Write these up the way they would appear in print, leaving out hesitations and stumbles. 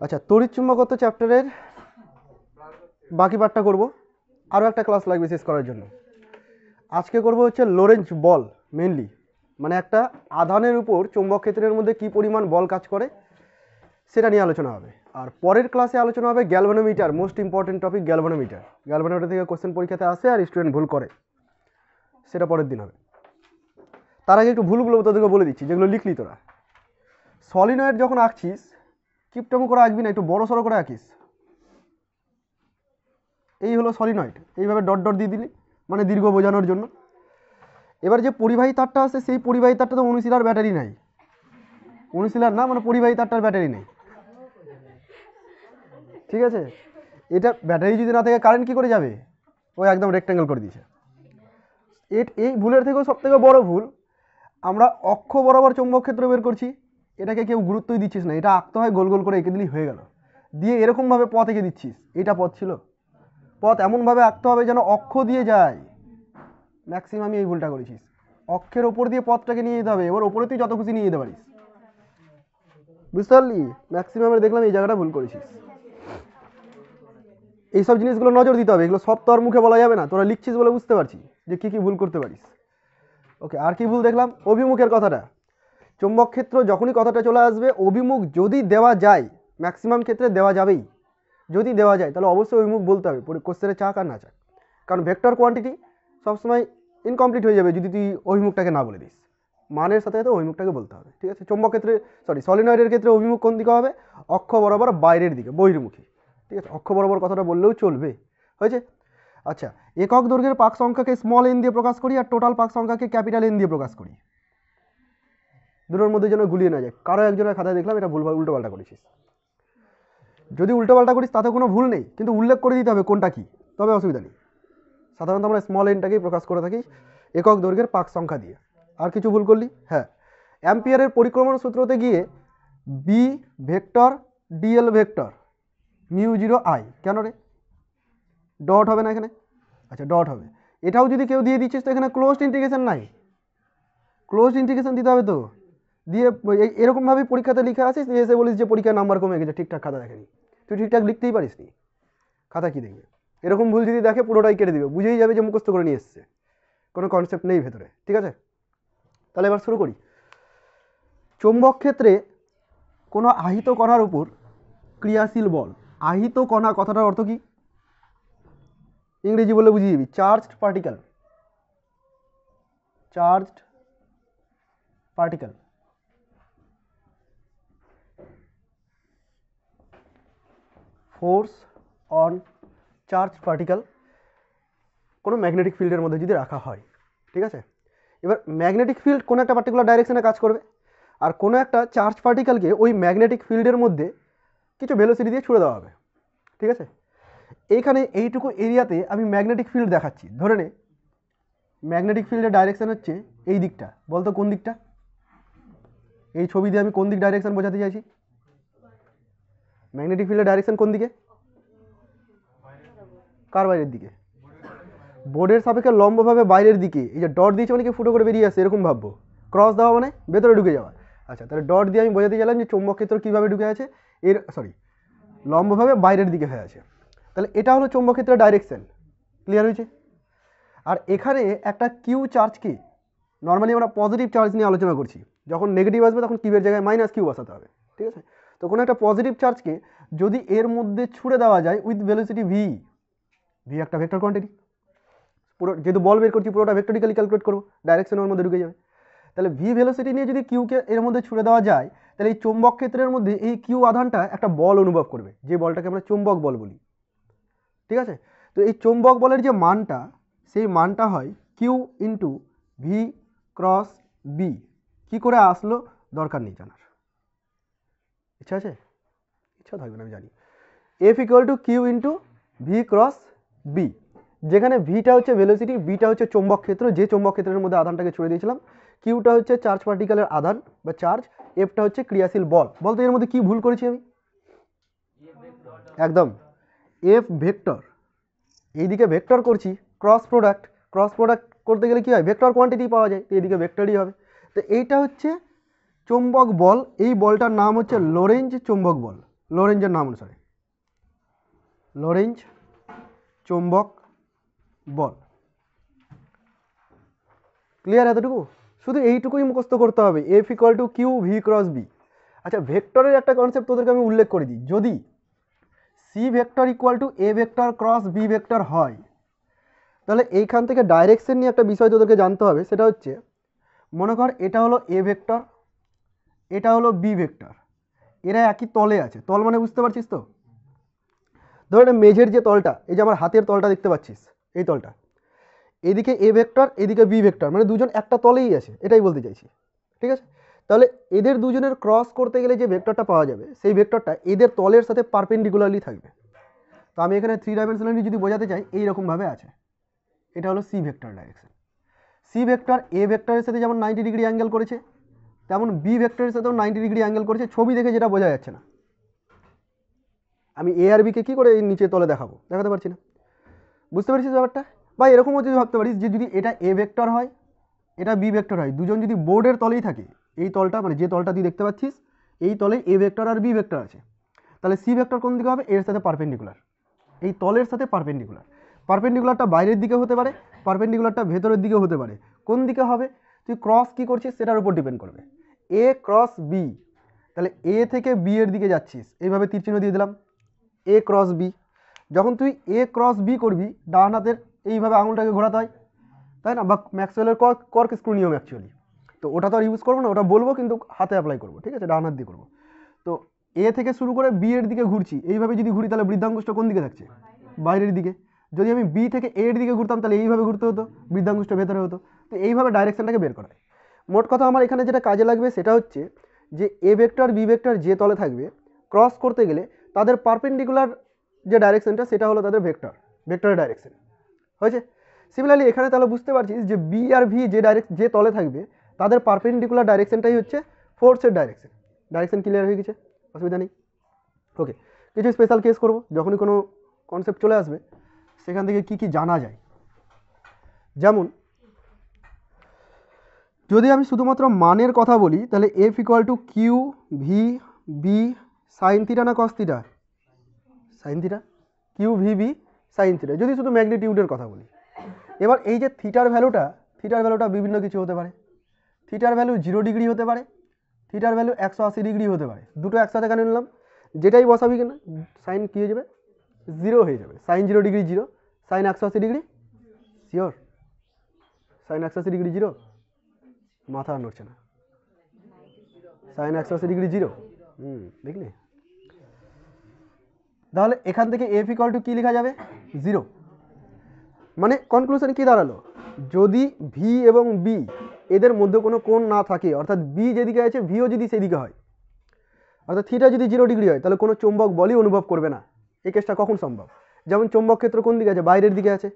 আচ্ছা, তড়িৎ চুম্বকত্ব চ্যাপ্টারের বাকি পার্টটা করব, আরও একটা ক্লাস লাগবে শেষ করার জন্য। আজকে করব হচ্ছে লোরেঞ্জ বল মেনলি, মানে একটা আধানের উপর চৌম্বক ক্ষেত্রের মধ্যে কি পরিমাণ বল কাজ করে সেটা নিয়ে আলোচনা হবে। আর পরের ক্লাসে আলোচনা হবে galvanometer, most important topic galvanometer. Galvanometer থেকে কোশ্চেন পরীক্ষাতে আসে আর স্টুডেন্ট ভুল করে, সেটা পরের দিন হবে। তার আগে একটু ভুলগুলো তোদেরকে বলে দিচ্ছি যেগুলো লিখলি তোরা। সলিনয়েড যখন আঁকছিস কিপটামো করে আঁকবি না, একটু বড় সড়ো করে আঁকিস। এই হলো সলিনয়েড, এইভাবে ডট ডট দিয়ে দিলি মানে দীর্ঘ বোঝানোর জন্য। এবার যে পরিবাহী তারটা আছে সেই পরিবাহী তারটা তো অনুশীলার ব্যাটারি নাই, অনুশীলার না মানে পরিবাহী তারটার ব্যাটারি নেই, ঠিক আছে। এটা ব্যাটারি যদি না থাকে কারেন্ট কি করে যাবে, ও একদম রেক্ট্যাঙ্গেল করে দিয়েছে। এই ভুলের থেকেও সব থেকে বড় ভুল, আমরা অক্ষ বরাবর চৌম্বক ক্ষেত্র বের করছি, এটাকে কেউ গুরুত্বই দিচ্ছিস না। এটা আঁকতে হয় গোল গোল করে এঁকে দিলেই হয়ে গেল, দিয়ে এরকমভাবে পথ এঁকে দিচ্ছিস। এটা পথ ছিল? পথ এমনভাবে আঁকতে হবে যেন অক্ষ দিয়ে যায়। ম্যাক্সিমামই এই ভুলটা করেছিস, অক্ষের ওপর দিয়ে পথটাকে নিয়ে যেতে হবে, এবার ওপরে তুই যত খুশি নিয়ে যেতে পারিস, বুঝতে পারলি? ম্যাক্সিমামের দেখলাম এই জায়গাটা ভুল করেছিস। এইসব জিনিসগুলো নজর দিতে হবে, এগুলো সব তো আর মুখে বলা যাবে না, তোরা লিখছিস বলে বুঝতে পারছি যে কী কী ভুল করতে পারিস। ওকে, আর কি ভুল দেখলাম? অভিমুখের কথাটা। চৌম্বক ক্ষেত্র যখনই কথাটা চলে আসবে, অভিমুখ যদি দেওয়া যায়, ম্যাক্সিমাম ক্ষেত্রে দেওয়া যাবেই, যদি দেওয়া যায় তাহলে অবশ্যই অভিমুখ বলতে হবে, কোশ্চেনে চাক আর না চাক। কারণ ভেক্টর কোয়ান্টিটি সবসময় ইনকমপ্লিট হয়ে যাবে যদি তুই অভিমুখটাকে না বলে দিস। মানের সাথে সাথে অভিমুখটাকে বলতে হবে, ঠিক আছে। চৌম্বক ক্ষেত্রে সলিনয়েডের ক্ষেত্রে অভিমুখ কোন দিকে হবে? অক্ষ বরাবর বাইরের দিকে, বহির্মুখী, ঠিক আছে। অক্ষ বরাবর কথাটা বললেও চলবে, হয়েছে। আচ্ছা, একক দৈর্ঘ্যের পাক সংখ্যাকে স্মল এন দিয়ে প্রকাশ করি আর টোটাল পাক সংখ্যাকে ক্যাপিটাল এন দিয়ে প্রকাশ করি। দুটোর মধ্যে যেন গুলিয়ে না যায়। কারো একজনের খাতায় দেখলাম এটা ভুলভাল উল্টোপাল্টা করেছিস। যদি উল্টোপাল্টা করিস তাতে কোনো ভুল নেই, কিন্তু উল্লেখ করে দিতে হবে কোনটা কি, তবে অসুবিধা নেই। সাধারণত আমরা স্মল এনটাকেই প্রকাশ করে থাকি একক দৈর্ঘ্যের পাক সংখ্যা দিয়ে। আর কিছু ভুল করলি? হ্যাঁ, অ্যাম্পিয়ারের পরিক্রমণ সূত্রতে গিয়ে B vector dl vector mu zero I, কেন রে? ডট হবে না এখানে? আচ্ছা, ডট হবে। এটাও যদি কেউ দিয়ে দিচ্ছিস তো এখানে ক্লোজড ইন্টিগ্রেশন নাই, ক্লোজড ইন্টিগ্রেশন দিতে হবে তো। দিয়ে এরকমভাবে পরীক্ষাতে লিখে আসিস, দিয়ে এসে বলিস যে পরীক্ষার নাম্বার কমে গেছে, ঠিকঠাক খাতা দেখেনি। তুই ঠিকঠাক লিখতেই পারিস নি, খাতা কি দেখবে? এরকম ভুল যদি দেখে পুরোটাই কেটে দিবে, বুঝেই যাবে যে মুখস্থ করে নিয়ে এসছে, কোনো কনসেপ্ট নেই ভেতরে, ঠিক আছে। তাহলে এবার শুরু করি। চৌম্বক ক্ষেত্রে কোনো আহিত কণার উপর ক্রিয়াশীল বল। আহিত কণা কথাটার অর্থ কি? ইংরেজি বলে বুঝিয়ে দিবি, charged particle, charged particle. Force on charge particle কোনো ম্যাগনেটিক ফিল্ডের মধ্যে যদি রাখা হয়, ঠিক আছে। এবার ম্যাগনেটিক ফিল্ড কোনো একটা পার্টিকুলার ডাইরেকশনে কাজ করবে, আর কোনো একটা চার্জ পার্টিকেলকে ওই ম্যাগনেটিক ফিল্ডের মধ্যে কিছু ভেলোসিটি দিয়ে ছুড়ে দেওয়া হবে, ঠিক আছে। এইখানে এইটুকু এরিয়াতে আমি ম্যাগনেটিক ফিল্ড দেখাচ্ছি, ধরে নে ম্যাগনেটিক ফিল্ডের ডাইরেকশন হচ্ছে এই দিকটা, বলতো কোন দিকটা? এই ছবি দিয়ে আমি কোন দিক ডাইরেকশন বোঝাতে চাইছি? ম্যাগনেটিক ফিল্ডের ডাইরেকশন কোন দিকে? কার বাইরের দিকে? বোর্ডের সাপেক্ষে লম্বভাবে বাইরের দিকে। এই যে ডট দিয়েছে মানে কি ফুটো করে বেরিয়ে আসছে এরকম ভাববো, ক্রস দেওয়া মানে ভেতরে ঢুকে যাওয়া। আচ্ছা, তাহলে ডট দিয়ে আমি বোঝাতে চাইলাম যে চৌম্বক ক্ষেত্র কীভাবে ঢুকে আছে, লম্বভাবে বাইরের দিকে হয়ে আছে। তাহলে এটা হলো চৌম্বক ক্ষেত্রের ডাইরেকশন, ক্লিয়ার হয়েছে। আর এখানে একটা কিউ চার্জকে, নর্মালি আমরা পজিটিভ চার্জ নিয়ে আলোচনা করছি, যখন নেগেটিভ আসবে তখন কিউয়ের জায়গায় মাইনাস কিউ বসাতে হবে, ঠিক আছে। তো কোনো একটা পজিটিভ চার্জকে যদি এর মধ্যে ছুড়ে দেওয়া যায় উইথ ভেলোসিটি ভি, ভি একটা ভেক্টর কোয়ান্টিটি, পুরো যেহেতু বল বের করছি পুরোটা ভেক্টরিক্যালি ক্যালকুলেট করবো, ডাইরেকশন ওর মধ্যে ঢুকে যাবে। তাহলে ভি ভেলোসিটি নিয়ে যদি কিউকে এর মধ্যে ছুড়ে দেওয়া যায়, তাহলে এই চৌম্বক ক্ষেত্রের মধ্যে এই কিউ আধানটা একটা বল অনুভব করবে, যে বলটাকে আমরা চৌম্বক বল বলি, ঠিক আছে। তো এই চৌম্বক বলের যে মানটা, সেই মানটা হয় Q into V cross B. কী করে আসলো দরকার নেই জানার, ইচ্ছা আছে? ইচ্ছা থাকবে না আমি জানি। F equal to Q into V cross B, যেখানে ভিটা হচ্ছে ভেলোসিটি, বিটা হচ্ছে চৌম্বক ক্ষেত্র, যে চৌম্বক ক্ষেত্রের মধ্যে আধানটাকে ছুড়ে দিয়েছিলাম, কিউটা হচ্ছে চার্জ পার্টিকেলের আধান বা চার্জ, এফটা হচ্ছে ক্রিয়াশীল বল। বলতে এর মধ্যে কি ভুল করেছি আমি? একদম এফ ভেক্টর, এইদিকে ভেক্টর করছি, ক্রস প্রোডাক্ট, ক্রস প্রোডাক্ট করতে গেলে কি হয়, ভেক্টর কোয়ান্টিটি পাওয়া যায়, তো এইদিকে ভেক্টরই হবে। তো এইটা হচ্ছে চৌম্বক বল, এই বলটার নাম হচ্ছে লোরেঞ্জ চৌম্বক বল। লরেঞ্জের নাম অনুসারে, লরেঞ্জ চৌম্বক বল। ক্লিয়ার এতটুকু? শুধু এইটুকুই মুখস্থ করতে হবে, F equal to Q V cross B. আচ্ছা, ভেক্টরের একটা কনসেপ্ট তোদেরকে আমি উল্লেখ করে দিই। যদি C vector equal to A vector cross B vector হয়, তাহলে এইখান থেকে ডাইরেকশন নিয়ে একটা বিষয় তোদেরকে জানতে হবে। সেটা হচ্ছে, মনে কর এটা হলো এ ভেক্টর, এটা হলো বি ভেক্টর, এরা একই তলে আছে। তল মানে বুঝতে পারছিস তো? ধর এটা মেঝের যে তলটা, এই যে আমার হাতের তলটা দেখতে পাচ্ছিস, এই তলটা, এদিকে এ ভেক্টর এদিকে বি ভেক্টর, মানে দুজন একটা তলেই আছে, এটাই বলতে চাইছি। ঠিক আছে? তাহলে এদের দুজনের ক্রস করতে গেলে যে ভেক্টরটা পাওয়া যাবে, সেই ভেক্টরটা এদের তলের সাথে পারপেন্ডিকুলারলি থাকবে। তো আমি এখানে 3 ডাইমেনশনালি যদি বোঝাতে চাই, এইরকমভাবে আছে। এটা হলো C vector direction. C vector A ভেক্টরের সাথে যেমন 90 ডিগ্রি অ্যাঙ্গেল করেছে, তেমন বি ভেক্টরের সাথেও 90 ডিগ্রি অ্যাঙ্গেল করেছে। ছবি দেখে যেটা বোঝা যাচ্ছে না, আমি এ আর বিকে কী করে নিচে তলে দেখাবো? দেখাতে পারছি না। বুঝতে পারছিস ব্যাপারটা? বা এরকমও যদি ভাবতে পারিস যে যদি এটা এ ভেক্টর হয়, এটা বি ভেক্টর হয়, দুজন যদি বোর্ডের তলেই থাকে, এই তলটা মানে যে তলটা তুই দেখতে পাচ্ছিস, এই তলে এ ভেক্টর আর বি ভেক্টর আছে, তাহলে সি ভেক্টর কোন দিকে হবে? এর সাথে পারপেন্ডিকুলার, এই তলের সাথে পারপেন্ডিকুলার। পারপেন্ডিকুলারটা বাইরের দিকে হতে পারে, পারপেন্ডিকুলারটা ভেতরের দিকে হতে পারে। কোন দিকে হবে তুই ক্রস কি করছিস সেটার উপর ডিপেন্ড করবে। এ ক্রস বি, তাহলে এ থেকে বি এর দিকে যাচ্ছিস, এইভাবে তীর চিহ্ন দিয়ে দিলাম, এ ক্রস বি। যখন তুই এ ক্রস বি করবি, ডান হাতের এইভাবে আঙুলটাকে ঘোরাতে হয়, তাই না? বা ম্যাক্সওয়েলের কর্ক স্ক্রু নিয়ম অ্যাকচুয়ালি। তো ওটা তো আর ইউজ করবো না, ওটা বলবো কিন্তু হাতে অ্যাপ্লাই করবো। ঠিক আছে? ডান হাত দিয়ে করবো। তো এ থেকে শুরু করে বি এর দিকে ঘুরছি, এইভাবে যদি ঘুরি তাহলে বৃদ্ধাঙ্গুষ্ঠ কোন দিকে থাকছে? বাইরের দিকে। যদি আমি বি থেকে এ এর দিকে ঘুরতাম তাহলে এইভাবে ঘুরতে হতো, বৃদ্ধাঙ্গুষ্ঠ ভেতরে হতো। তো এইভাবে ডাইরেকশনটাকে বের করায়। মোট কথা আমার এখানে যেটা কাজে লাগবে সেটা হচ্ছে যে এ ভেক্টর বি ভেক্টর যে তলে থাকবে, ক্রস করতে গেলে তাদের পারপেন্ডিকুলার যে ডাইরেকশনটা সেটা হলো তাদের ভেক্টরের ডাইরেকশন। হয়েছে? সিমিলারলি এখানে তাহলে বুঝতে পারছিস যে বি আর ভি যে তলে থাকবে, তাদের পারপেন্ডিকুলার ডাইরেকশনটাই হচ্ছে ফোর্সের ডাইরেকশন। ডাইরেকশন ক্লিয়ার হয়ে গেছে? অসুবিধা নেই। ওকে, কিছু স্পেশাল কেস করব, যখনই কোনো কনসেপ্ট চলে আসবে সেখান থেকে কি কি জানা যায়। যেমন যদি আমি শুধুমাত্র মানের কথা বলি, তাহলে F equal to Q V B sine theta না cos theta? Sine theta. Q V B sine theta, যদি শুধু ম্যাগনিটিউডের কথা বলি। এবার এই যে থিটার ভ্যালুটা বিভিন্ন কিছু হতে পারে। থিটার ভ্যালু 0 ডিগ্রি হতে পারে, থিটার ভ্যালু 180 ডিগ্রি হতে পারে। দুটো একসাথে কেন নিলাম? যেটাই বসাবি কিনা সাইন কী হয়ে যাবে? 0 হয়ে যাবে। Sine 0 degree 0, sine 180 degree sure? Sine 180 degree 0? মাথা নড়ছে না। Sine 180 degree 0। দেখলি? তাহলে এখান থেকে এফ ইকুয়াল টু কী লেখা যাবে? 0। মানে কনক্লুশন কি দাঁড়ালো? যদি ভি এবং বি এদের মধ্যে কোনো কোণ না থাকে, অর্থাৎ বি যেদিকে আছে ভিও যদি সেদিকে হয়, অর্থাৎ থিটা যদি 0 ডিগ্রি হয়, তাহলে কোনো চৌম্বক বলই অনুভব করবে না। এই কেসটা কখন সম্ভব? যেমন চৌম্বক ক্ষেত্র কোন দিকে আছে? বাইরের দিকে আছে।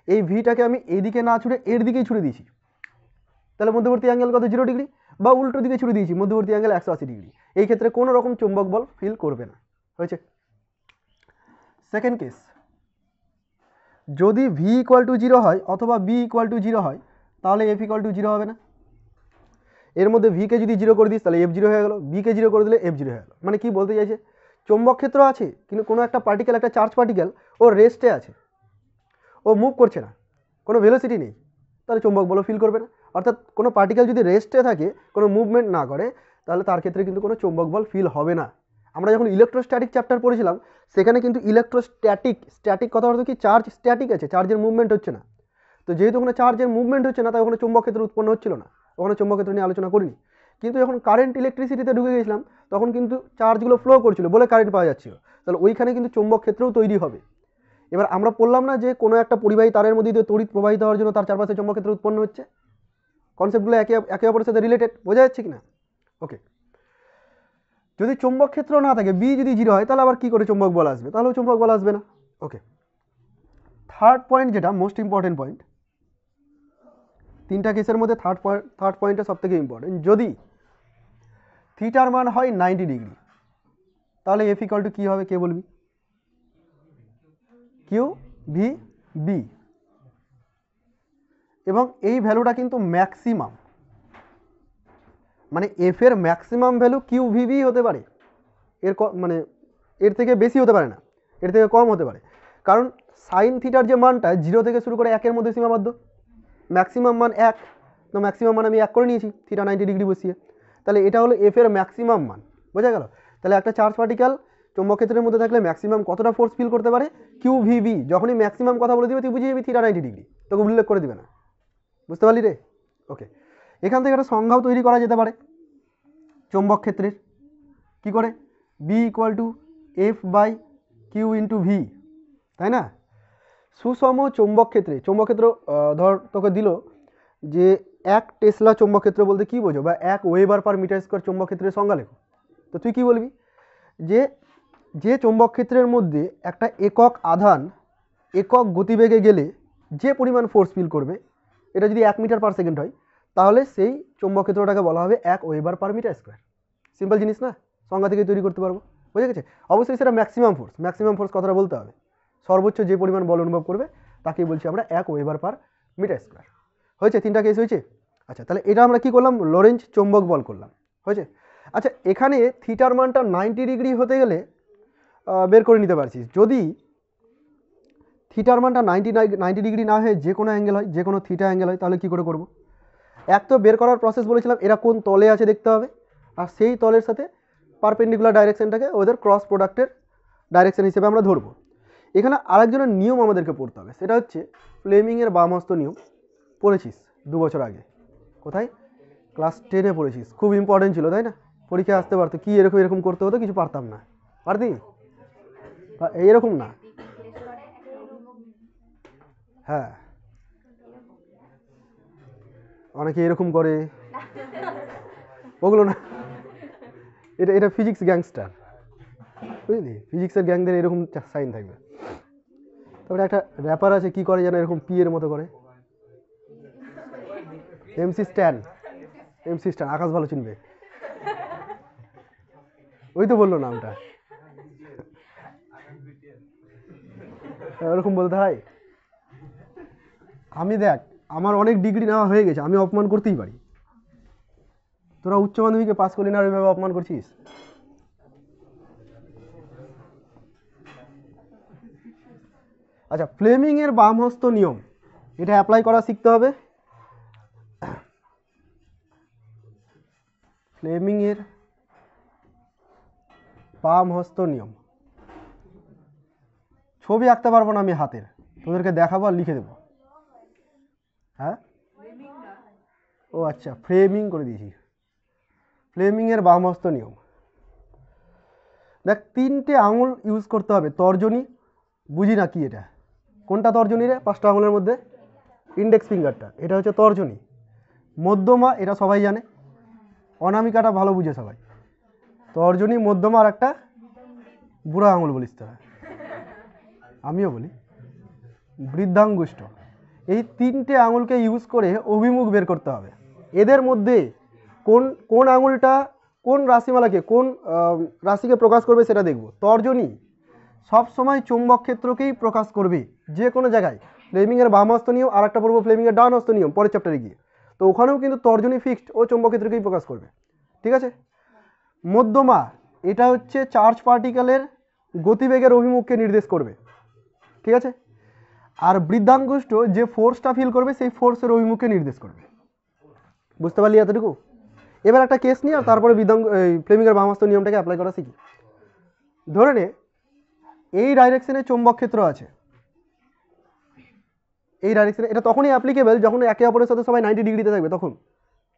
এই ভিটাকে আমি এইদিকে না ছুড়ে এর দিকেই ছুড়ে দিয়েছি, তাহলে মধ্যবর্তী অ্যাঙ্গেল কত? 0 ডিগ্রি। বা উল্টো দিকে ছুড়ে দিয়েছি, মধ্যবর্তী অ্যাঙ্গেল 180 ডিগ্রি। এই ক্ষেত্রে কোনো রকম চৌম্বক বল ফিল করবে না। হয়েছে? সেকেন্ড কেস, যদি ভি ইকুয়াল টু 0 হয় অথবা বি ইকুয়াল টু 0 হয়, তাহলে এফ ইকুয়াল টু 0 হবে না। এর মধ্যে ভিকে যদি 0 করে দিস তাহলে এফ 0 হয়ে গেল, বিকে 0 করে দিলে এফ 0 হয়ে গেল। মানে কি বলতে চাইছে? চৌম্বক ক্ষেত্র আছে, কিন্তু কোনো একটা পার্টিকেল, একটা চার্জ পার্টিকেল, ও রেস্টে আছে, ও মুভ করছে না, কোনো ভেলোসিটি নেই, তাহলে চৌম্বক বলও ফিল করবে না। অর্থাৎ কোনো পার্টিকেল যদি রেস্টে থাকে, কোনো মুভমেন্ট না করে, তাহলে তার ক্ষেত্রে কিন্তু কোনো চৌম্বক বল ফিল হবে না। আমরা যখন ইলেকট্রোস্ট্যাটিক চ্যাপ্টার পড়েছিলাম, সেখানে কিন্তু স্ট্যাটিক কথা অর্থ কি? চার্জ স্ট্যাটিক আছে, চার্জের মুভমেন্ট হচ্ছে না। তো যেহেতু ওখানে চার্জের মুভমেন্ট হচ্ছে না, তাই ওখানে চৌম্বক ক্ষেত্র উৎপন্ন হচ্ছিল না, ওখানে চৌম্বক ক্ষেত্র নিয়ে আলোচনা করিনি। কিন্তু যখন কারেন্ট ইলেকট্রিসিটিতে ঢুকে গেছিলাম, তখন কিন্তু চার্জগুলো ফ্লো করছিল বলে কারেন্ট পাওয়া যাচ্ছিল, তাহলে ওইখানে কিন্তু চৌম্বক ক্ষেত্রও তৈরি হবে। এবার আমরা বললাম না যে কোনো একটা পরিবাহী তারের মধ্যে দিয়ে তড়িৎ প্রবাহিত হওয়ার জন্য তার চারপাশে চৌম্বক ক্ষেত্র উৎপন্ন হচ্ছে? কনসেপ্টগুলো একে অপরের সাথে রিলেটেড, বোঝা যাচ্ছে কিনা? ওকে, যদি চৌম্বক ক্ষেত্র না থাকে, বি যদি 0 হয়, তাহলে আবার কি করে চৌম্বক বল আসবে? তাহলেও চৌম্বক বল আসবে না। ওকে, থার্ড পয়েন্ট, যেটা মোস্ট ইম্পর্টেন্ট পয়েন্ট, তিনটা কেসের মধ্যে থার্ড পয়েন্টটা সব থেকে ইম্পর্টেন্ট। যদি থিটার মান হয় 90 ডিগ্রি, তাহলে এফ ইকুয়াল টু কী হবে? কে বলবি? Q V B. এবং এই ভ্যালুটা কিন্তু ম্যাক্সিমাম, মানে এফ এর maximum value Q V B হতে পারে। এর মানে এর থেকে বেশি হতে পারে না, এর থেকে কম হতে পারে, কারণ সাইন থিটার যে মানটা 0 থেকে শুরু করে 1-এর মধ্যে সীমাবদ্ধ, ম্যাক্সিমাম মান 1, তো ম্যাক্সিমাম মান আমি 1 করে নিয়েছি থিটা 90 ডিগ্রি বসিয়ে, তাহলে এটা হলো এফ এর ম্যাক্সিমাম মান, বোঝা গেল? তাহলে একটা চার্জ পার্টিকেল চৌম্বক ক্ষেত্রের মধ্যে থাকলে ম্যাক্সিমাম কতটা ফোর্স ফিল করতে পারে, কিউ ভিভি, যখনই ম্যাক্সিমাম কথা বলে দিবে তুই বুঝিয়ে যাবি থিটা 90 ডিগ্রি, তোকে উল্লেখ করে দিবে না, বুঝতে পারলি রে? ওকে, এখান থেকে একটা সংজ্ঞাও তৈরি করা যেতে পারে চৌম্বক ক্ষেত্রের, কি করে, B equal to F by Q into V, তাই না? সুষম চৌম্বক ক্ষেত্রে, চৌম্বক ক্ষেত্র ধর তোকে দিল যে 1 টেসলা চৌম্বক ক্ষেত্র বলতে কী বোঝো, বা 1 ওয়েবার পার মিটার স্কোয়ার চৌম্বক ক্ষেত্রের সংজ্ঞা লেখো, তো তুই কী বলবি, যে চৌম্বক ক্ষেত্রের মধ্যে একটা একক আধান একক গতিবেগে গেলে যে পরিমাণ ফোর্স ফিল করবে, এটা যদি 1 মিটার পার সেকেন্ড হয়, তাহলে সেই চৌম্বক ক্ষেত্রটাকে বলা হবে 1 weber per metre square. Simple জিনিস না, সংজ্ঞা থেকে তৈরি করতে পারবো, বুঝে গেছে? অবশ্যই সেটা ম্যাক্সিমাম ফোর্স কথাটা বলতে হবে, সর্বোচ্চ যে পরিমাণ বল অনুভব করবে তাকেই বলছি আমরা 1 ওয়েবার পার মিটার স্কোয়ার। হয়েছে, 3টা কেস হয়েছে। আচ্ছা, তাহলে এটা আমরা কি করলাম, লরেঞ্জ চৌম্বক বল করলাম, হয়েছে। আচ্ছা, এখানে থিটার মানটা 90 ডিগ্রি হতে গেলে বের করে নিতে পারছিস, যদি থিটার মানটা 90 ডিগ্রি না হয়ে যে কোনো অ্যাঙ্গেল হয়, যে কোনো থিটা অ্যাঙ্গেল হয়, তাহলে কি করে করব? এক তো বের করার প্রসেস বলেছিলাম, এরা কোন তলে আছে দেখতে হবে, আর সেই তলের সাথে পারপেন্ডিকুলার ডাইরেকশনটাকে ওদের ক্রস প্রোডাক্টের ডাইরেকশন হিসেবে আমরা ধরবো। এখানে আরেকজনের নিয়ম আমাদেরকে পড়তে হবে, সেটা হচ্ছে ফ্লেমিংয়ের বামহস্ত নিয়ম, পড়েছিস 2 বছর আগে, কোথায়, ক্লাস 10-এ পড়েছিস, খুব ইম্পর্টেন্ট ছিল, তাই না? পরীক্ষায় আসতে পারতো, কি এরকম করতে হতো, কিছু পারতাম না, পারতি এইরকম না, হ্যাঁ অনেকে এরকম করে, ওগুলো না, এটা ফিজিক্স গ্যাংস্টার, বুঝলি, ফিজিক্সের গ্যাংদের এরকম সাইন থাকবে। তারপরে একটা র্যাপার আছে, কি করে যেন এরকম পি এর মতো করে, এমসি স্ট্যান, আকাশ ভালো চিনবে, ওই তো বললো নামটা, এরকম বলতে হয়। আমি দেখ, আমার অনেক ডিগ্রি নেওয়া হয়ে গেছে, আমি অপমান করতেই পারি, তোরা উচ্চ মাধ্যমিকে পাস করলি না আর ওইভাবে অপমান করছিস। আচ্ছা, ফ্লেমিংয়ের বামহস্ত নিয়ম, এটা অ্যাপ্লাই করা শিখতে হবে। ফ্লেমিংয়ের বামহস্ত নিয়ম, ছবি আঁকতে পারবো না আমি হাতের, তোদেরকে দেখাবো আর লিখে দেবো। হ্যাঁ, ও আচ্ছা, ফ্রেমিং করে দিয়েছি। ফ্লেমিংয়ের বামহস্ত নিয়ম, দেখ 3টে আঙুল ইউজ করতে হবে, তর্জনী, বুঝি না কি এটা, কোনটা তর্জনী রে, 5টা আঙুলের মধ্যে ইন্ডেক্স ফিঙ্গারটা, এটা হচ্ছে তর্জনী, মধ্যমা এটা সবাই জানে, অনামিকাটা ভালো বুঝে সবাই, তর্জনী, মধ্যমা, আর একটা বুড়া আঙুল বলিস তোরা, আমিও বলি, বৃদ্ধাঙ্গুষ্ঠ। এই 3টে আঙুলকে ইউজ করে অভিমুখ বের করতে হবে, এদের মধ্যে কোন আঙুলটা কোন রাশিমালাকে, কোন রাশিকে প্রকাশ করবে সেটা দেখব। তর্জনী সবসময় চৌম্বক ক্ষেত্রকেই প্রকাশ করবে যে কোনো জায়গায়, ফ্লেমিংয়ের বামহস্ত নিয়ম, আর একটা পড়বো ফ্লেমিংয়ের ডানহস্ত নিয়ম পরের চ্যাপ্টারে গিয়ে, তো ওখানেও কিন্তু তর্জনী ফিক্সড, ও চৌম্বক ক্ষেত্রকেই প্রকাশ করবে, ঠিক আছে। মধ্যমা, এটা হচ্ছে চার্জ পার্টিকেলের গতিবেগের অভিমুখকে নির্দেশ করবে, ঠিক আছে। আর বৃদ্ধাঙ্গুষ্ঠ যে ফোর্সটা ফিল করবে সেই ফোর্সের অভিমুখকে নির্দেশ করবে, বুঝতে পারলি এতটুকু? এবার একটা কেস নিয়ে আর তারপরে ফ্লেমিংয়ের বামহস্ত নিয়মটাকে অ্যাপ্লাই করা শিখি। ধরে নে এই ডাইরেকশনে চৌম্বক ক্ষেত্র আছে, এই ডাইরেকশনে, এটা তখনই অ্যাপ্লিকেবল যখন একে অপরের সাথে সবাই 90 ডিগ্রিতে থাকবে তখন,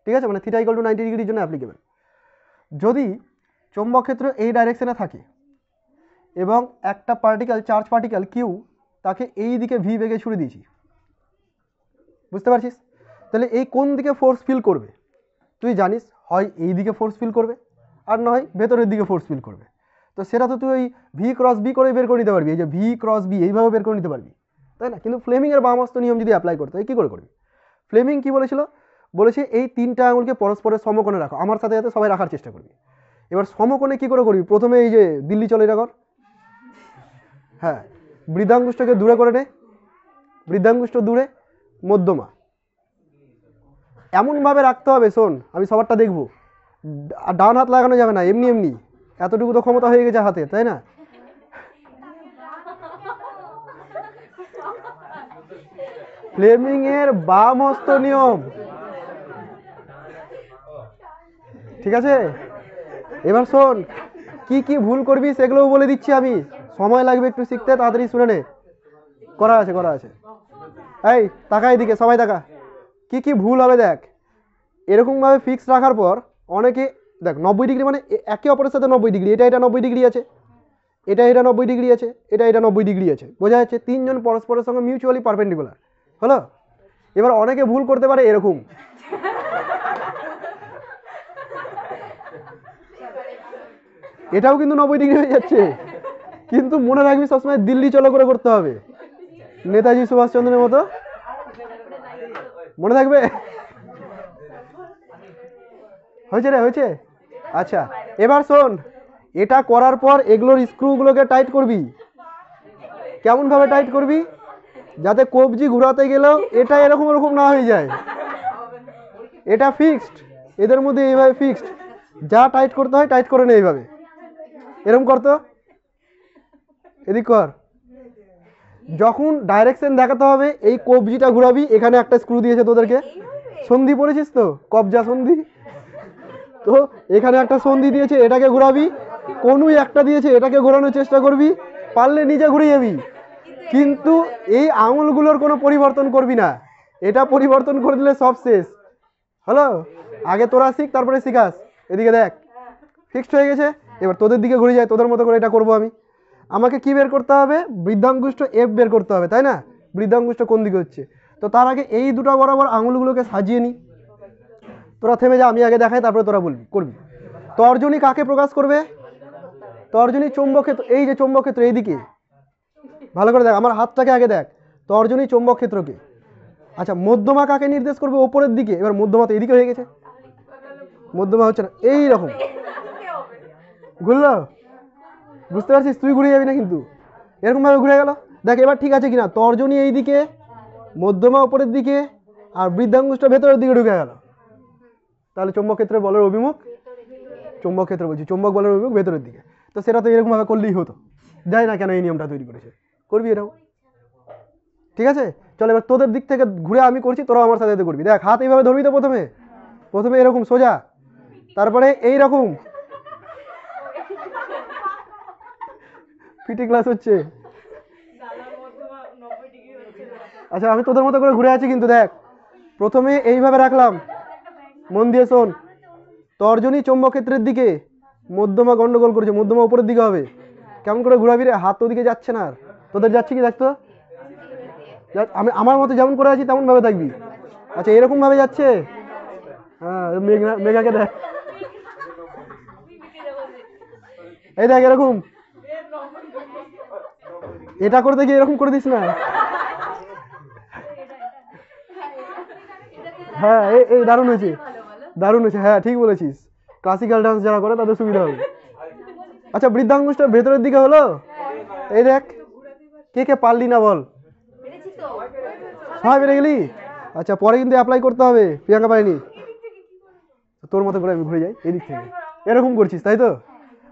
ঠিক আছে, মানে থিটা ইকুয়াল টু 90 ডিগ্রির জন্য অ্যাপ্লিকেবল। যদি চৌম্বক ক্ষেত্র এই ডাইরেকশনে থাকে এবং একটা পার্টিকেল, চার্জ পার্টিকেল কিউ, তাকে এই দিকে ভি বেগে ছুড়ে দিয়েছি, বুঝতে পারছিস? তাহলে এই কোন দিকে ফোর্স ফিল করবে তুই জানিস, হয় এই দিকে ফোর্স ফিল করবে আর না হয় ভেতরের দিকে ফোর্স ফিল করবে, তো সেটা তো তুই ওই ভি ক্রস বি করে বের করে নিতে পারবি, এই যে ভি ক্রস বি এইভাবে বের করে নিতে পারবি, তাই না? কিন্তু ফ্লেমিংয়ের বামহস্ত নিয়ম যদি অ্যাপ্লাই করতে হয় কী করে করবি? ফ্লেমিং কি বলেছিল, বলেছে এই 3টা আঙুলকে পরস্পরের সমকোণে রাখো, আমার সাথে সাথে সবাই রাখার চেষ্টা করবি। এবার সমকোণে কী করে করবি, প্রথমে এই যে দিল্লি চলে এটা কর, হ্যাঁ, বৃদ্ধাঙ্গুষ্ঠকে দূরে করে নে, বৃদ্ধাঙ্গুষ্ঠ দূরে, মধ্যমা এমনভাবে রাখতে হবে, শোন আমি সবারটা দেখবো, ডান হাত লাগানো যাবে না, এমনি এতটুকু তো ক্ষমতা হয়ে গেছে হাতে, তাই না? ফ্লেমিং এর বাম হস্ত নিয়ম, ঠিক আছে? এবার শোন, কি কি ভুল করবি সেগুলোও বলে দিচ্ছি আমি, সময় লাগবে একটু শিখতে, তাড়াতাড়ি শুনে নে। করা আছে করা আছে। এই তাকা এদিকে, সবাই তাকা। কি কি ভুল হবে দেখ। এরকম ভাবে ফিক্স রাখার পর অনেকে দেখ 90 ডিগ্রি মানে একে অপরের সাথে 90 ডিগ্রি, এটা 90 ডিগ্রি আছে, এটা 90 ডিগ্রি আছে, এটা 90 ডিগ্রি আছে, বোঝা যাচ্ছে তিনজন পরস্পরের সঙ্গে মিউচুয়ালি পারপেন্ডিকুলার হলো। এবার অনেকে ভুল করতে পারে এরকম, এটাও কিন্তু 90 ডিগ্রি হয়ে যাচ্ছে, কিন্তু মনে রাখবি সবসময় দিল্লি চলো করে করতে হবে, নেতাজি সুভাষচন্দ্রের মতো, মনে থাকবে? হয়েছে রে, হয়েছে। আচ্ছা এবার শোন, এটা করার পর এগুলোর স্ক্রুগুলোকে টাইট করবি। কেমন ভাবে টাইট করবি? যাতে কবজি ঘুরাতে গেলেও এটা এরকম এরকম না হয়ে যায়, এটা ফিক্সড, এদের মধ্যে এইভাবে ফিক্সড, যা টাইট করতে হয় টাইট করে নে এইভাবে, এরকম করতো, এদিক কর। যখন ডাইরেকশন দেখাতে হবে এই কবজিটা ঘুরাবি, এখানে একটা স্ক্রু দিয়েছে তোদেরকে, সন্ধি পড়েছিস তো, কবজা সন্ধি, তো এখানে একটা সন্ধি দিয়েছে, এটাকে ঘোরাবি, কোনো একটা দিয়েছে এটাকে ঘোরানোর চেষ্টা করবি, পারলে নিজে ঘুরে যাবি, কিন্তু এই আঙুলগুলোর কোনো পরিবর্তন করবি না, এটা পরিবর্তন করে দিলে সব শেষ হলো। আগে তোরা শিখ, তারপরে শিখাস। এদিকে দেখ, ফিক্সড হয়ে গেছে। এবার তোদের দিকে ঘুরে যায়, তোদের মতো করে এটা করবো আমি। আমাকে কি বের করতে হবে? বৃদ্ধাঙ্গুষ্ঠ এফ বের করতে হবে, তাই না? বৃদ্ধাঙ্গুষ্ঠ কোন দিকে হচ্ছে, তো তার আগে এই দুটো বরাবর আঙুলগুলোকে সাজিয়ে নি। তোরা থেমে যা, আমি আগে দেখাই, তারপরে তোরা বলবি করবি। তর্জনী কাকে প্রকাশ করবে? তর্জনী চৌম্বক ক্ষেত্র, এই যে চৌম্বক ক্ষেত্র এইদিকে, ভালো করে দেখ, আমার হাতটাকে আগে দেখ, তর্জনী চৌম্বক ক্ষেত্রকে। আচ্ছা মধ্যমা কাকে নির্দেশ করবে? ওপরের দিকে। এবার মধ্যমা তো এদিকে হয়ে গেছে, মধ্যমা হচ্ছে না, এই রকম ঘুরলো, বুঝতে পারছিস? তুই ঘুরে যাবি না কিন্তু, এরকম ভাবে ঘুরে গেল। দেখ এবার ঠিক আছে কিনা, তর্জনী এই দিকে, মধ্যমা উপরের দিকে, আর বৃদ্ধাঙ্গুষ্ঠ ভেতরের দিকে ঢুকে গেল, তাহলে চৌম্বক ক্ষেত্রের বলের অভিমুখ, চৌম্বক ক্ষেত্র বলছি, চৌম্বক বলের অভিমুখ ভেতরের দিকে। তো সেটা তো এরকম ভাবে করলেই হতো, যাই না কেন এই নিয়মটা তৈরি করেছে, করবি এটাও, ঠিক আছে? চল এবার তোদের দিক থেকে ঘুরে আমি করছি, তোরাও আমার সাথে করবি। দেখ হাত এইভাবে ধরবি তো, প্রথমে প্রথমে এরকম সোজা, তারপরে এই রকম, পিটি ক্লাস হচ্ছে। আচ্ছা আমি তোদের মতো করে ঘুরে আছি কিন্তু, দেখ প্রথমে এইভাবে রাখলাম, মন দিয়ে শোন, তর্জনী চৌম্বক ক্ষেত্রের দিকে, মধ্যমা গন্ডগোল করছে, মধ্যমা উপরের দিকে হবে। কেমন করে ঘুরাবি রে? হাত ওদিকে যাচ্ছে না, আর তোদের যাচ্ছে কি দেখতো? আমি আমার মতো যেমন করে আছি তেমন ভাবে থাকবি। আচ্ছা এরকম ভাবে যাচ্ছে, হ্যাঁ মেঘাকে দেখ, এই দেখ এরকম, এটা করতে গিয়ে এরকম করে দিস না। হ্যাঁ এই দারুণ হয়েছে, দারুণ হয়েছে, হ্যাঁ ঠিক বলেছিস, ক্লাসিক্যাল ডান্স যারা করে তাদের সুবিধা হবে। আচ্ছা বৃদ্ধাঙ্গুষ্ঠ ভেতরের দিকে হলো, এই দেখ, কে কে পারলি না বল, সবাই বেড়ে গেলি। আচ্ছা পরে কিন্তু অ্যাপ্লাই করতে হবে, প্রিয়াঙ্কা পারেনি, তোর মতো করে আমি ঘুরে যাই এদিক থেকে, এরকম করছিস তাই তো?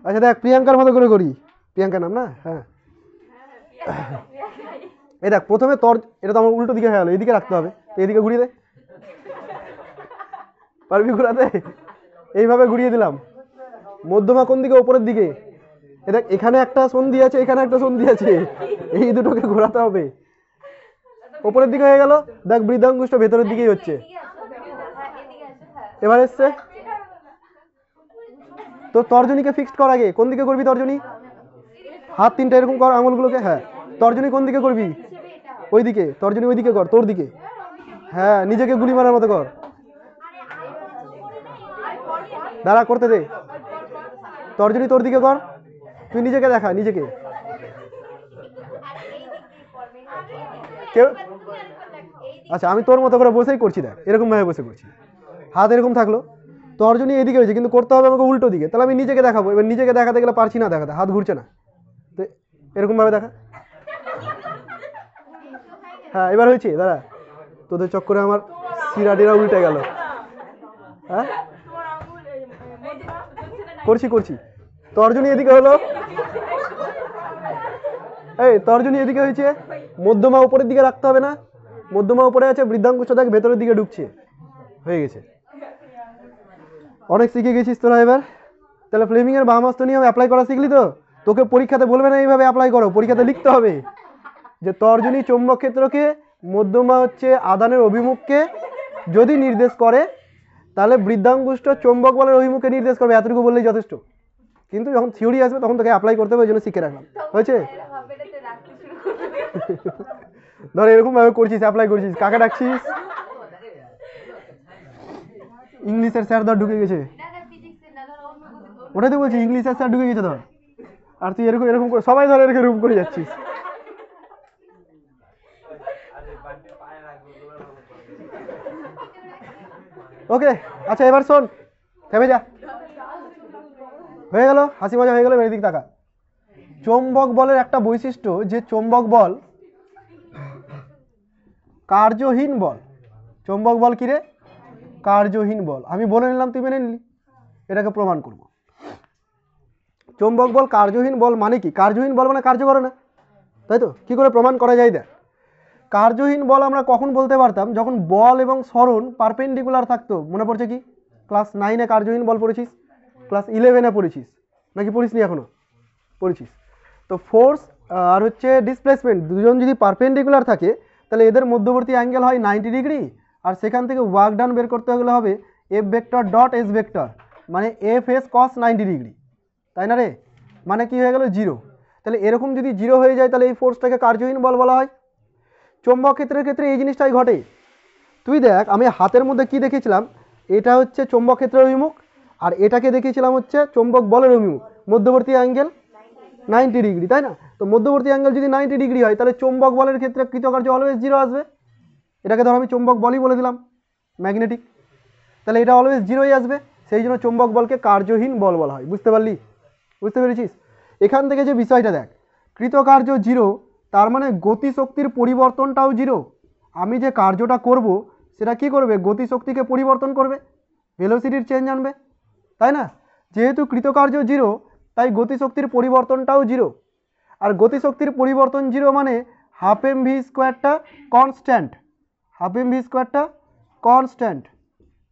আচ্ছা দেখ প্রিয়াঙ্কার মতো করে করি, প্রিয়াঙ্কার নাম না, হ্যাঁ এই দেখ প্রথমে তোর, এটা তো আমার উল্টো দিকে হয়ে গেলো, এইদিকে রাখতে হবে, তো এদিকে ঘুরিয়ে দে, পারবি ঘুরাতে? এইভাবে ঘুরিয়ে দিলাম, মধ্যমা কোন দিকে? উপরের দিকে। এটা এখানে একটা সন্ধি আছে, এখানে একটা সন্ধি আছে, এই দুটোকে ঘোরাতে হবে, উপরের দিকে হয়ে গেল। দেখ বৃদ্ধাঙ্গুষ্ঠ ভেতরের দিকেই হচ্ছে, এবার এসছে। তো তর্জনীকে ফিক্সড কর, আগে কোন দিকে করবি তর্জনী? হাত তিনটা এরকম কর আঙুলগুলোকে, হ্যাঁ তর্জনী কোন দিকে করবি? ওই দিকে, তর্জনী ওই দিকে কর, তোর দিকে, হ্যাঁ নিজেকে গুলি মারার মতো কর, দাঁড়া করতে দে, তর্জনী তোর দিকে কর, তুই নিজেকে দেখা, নিজেকে কেউ। আচ্ছা আমি তোর মতো করে বসেই করছি, দেখ এরকম ভাবে বসে করছি, হাত এরকম থাকলো, তর্জনী এদিকে হয়েছে কিন্তু করতে হবে আমাকে উল্টো দিকে, তাহলে আমি নিজেকে দেখাবো। এবার নিজেকে দেখাতে গেলে পারছি না দেখাতে, হাত ঘুরছে না, তো এরকম ভাবে দেখা, হ্যাঁ এবার হয়েছে। দাঁড়া, তোদের চক্করে আমার সিরাটিরা উল্টে গেল, হ্যাঁ করছি করছি, তর্জনী এদিকে হলো, এই তর্জনী এদিকে হয়েছে, মধ্যমা উপরের দিকে রাখতে হবে না, মধ্যমা উপরে আছে, বৃদ্ধাঙ্গুষ্ঠ দেখ ভেতরের দিকে ঢুকছে, হয়ে গেছে। অনেক শিখে গেছিস তোরা এবার। তাহলে ফ্লেমিং এর বাহামস্ত নিয়ম অ্যাপ্লাই করা শিখলি তো? তোকে পরীক্ষাতে বলবে না এইভাবে অ্যাপ্লাই করো, পরীক্ষাতে লিখতে হবে যে তর্জনী চৌম্বক ক্ষেত্রকে, মধ্যমা হচ্ছে আধানের অভিমুখকে যদি নির্দেশ করে তাহলে বৃদ্ধাঙ্গুষ্ঠ চৌম্বক বলের অভিমুখে নির্দেশ করবে, এতটুকু বললেই যথেষ্ট। কিন্তু যখন থিওরি আসবে তখন তোকে অ্যাপ্লাই করতে হবে, ওই জন্য শিখে রাখলাম, হয়েছে? ধর এরকম ভাবে করছিস, অ্যাপ্লাই করছিস, কাকে ডাকছিস? ইংলিশের স্যার ধর ঢুকে গেছে, ওটাই তো বলছি, ইংলিশের স্যার ঢুকে গেছে ধর, আর তুই এরকম এরকম করে সবাই ধর এরকম করে যাচ্ছিস। ওকে, আচ্ছা এবার শোন, থেমে যা, হয়ে গেল, হাসি মজা হয়ে গেল, এর দিক তাকা। চৌম্বক বলের একটা বৈশিষ্ট্য যে চৌম্বক বল কার্যহীন বল। চৌম্বক বল কি রে? কার্যহীন বল। আমি বলে নিলাম, তুই মেনে নিলি, এটাকে প্রমাণ করব। চৌম্বক বল কার্যহীন বল মানে কি? কার্যহীন বল মানে কার্য করে না, তাই তো? কি করে প্রমাণ করা যায় দেখ। কার্যহীন বল আমরা কখন বলতে পারতাম? যখন বল এবং সরণ পারপেন্ডিকুলার থাকতো। মনে পড়ছে কি? ক্লাস 9-এ কার্যহীন বল পড়েছিস, ক্লাস 11-এ পড়েছিস নাকি পড়িসনি এখনো? পড়েছিস তো। ফোর্স আর হচ্ছে ডিসপ্লেসমেন্ট দুজন যদি পারপেন্ডিকুলার থাকে তাহলে এদের মধ্যবর্তী অ্যাঙ্গেল হয় 90 ডিগ্রি, আর সেখান থেকে ওয়ার্ক ডান বের করতে গেলে হবে F vector dot S vector, মানে এফ এস কস 90 ডিগ্রি, তাই না রে? মানে কি হয়ে গেল? জিরো। তাহলে এরকম যদি জিরো হয়ে যায় তাহলে এই ফোর্সটাকে কার্যহীন বল বলা হয়। চৌম্বক ক্ষেত্রের ক্ষেত্রে এই জিনিসটাই ঘটে। তুই দেখ, আমি হাতের মধ্যে কি দেখেছিলাম, এটা হচ্ছে চৌম্বক ক্ষেত্রের অভিমুখ, আর এটাকে দেখিয়েছিলাম হচ্ছে চৌম্বক বলের অভিমুখ, মধ্যবর্তী অ্যাঙ্গেল 90 ডিগ্রি, তাই না? তো মধ্যবর্তী অ্যাঙ্গেল যদি 90 ডিগ্রি হয় তাহলে চৌম্বক বলের ক্ষেত্রে কৃতকার্য অলওয়েজ জিরো আসবে। এটাকে ধর আমি চৌম্বক বলই বলে দিলাম, ম্যাগনেটিক, তাহলে এটা অলওয়েজ জিরোই আসবে। সেই জন্য চৌম্বক বলকে কার্যহীন বল বলা হয়। বুঝতে পারলি? বুঝতে পেরেছিস? এখান থেকে যে বিষয়টা দেখ, কৃতকার্য জিরো, তার মানে গতিশক্তির পরিবর্তনটাও জিরো। আমি যে কার্যটা করব সেটা কি করবে? গতিশক্তিকে পরিবর্তন করবে, ভেলোসিটির চেঞ্জ আনবে, তাই না? যেহেতু কৃতকার্য জিরো তাই গতিশক্তির পরিবর্তনটাও জিরো, আর গতিশক্তির পরিবর্তন জিরো মানে হাফ এম ভি স্কোয়ারটা কনস্ট্যান্ট, হাফ এম ভি স্কোয়ারটা কনস্ট্যান্ট,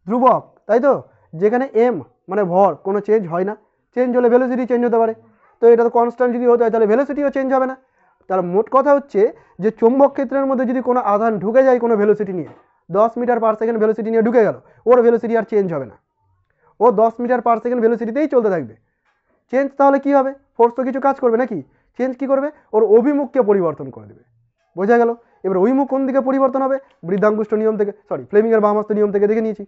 ধ্রুবক, তাই তো? যেখানে এম মানে ভর, কোনো চেঞ্জ হয় না, চেঞ্জ হলে ভেলোসিটি চেঞ্জ হতে পারে, তো এটা তো কনস্ট্যান্ট যদি হতে হয় তাহলে ভেলোসিটিও চেঞ্জ হবে না। তার মোট কথা হচ্ছে যে চৌম্বক ক্ষেত্রের মধ্যে যদি কোনো আধান ঢুকে যায় কোনো ভেলোসিটি নিয়ে, 10 মিটার পার সেকেন্ড ভেলোসিটি নিয়ে ঢুকে গেল, ওর ভেলোসিটি আর চেঞ্জ হবে না, ও 10 মিটার পার সেকেন্ড ভেলোসিটিতেই চলতে থাকবে। চেঞ্জ তাহলে কি হবে? ফোর্স তো কিছু কাজ করবে নাকি? চেঞ্জ কি করবে? ওর অভিমুখকে পরিবর্তন করে দেবে। বোঝা গেল? এবার অভিমুখ কোন দিকে পরিবর্তন হবে? বৃদ্ধাঙ্গুষ্ঠ নিয়ম থেকে, সরি ফ্লেমিং এর বামহস্ত নিয়ম থেকে দেখে নিয়েছি,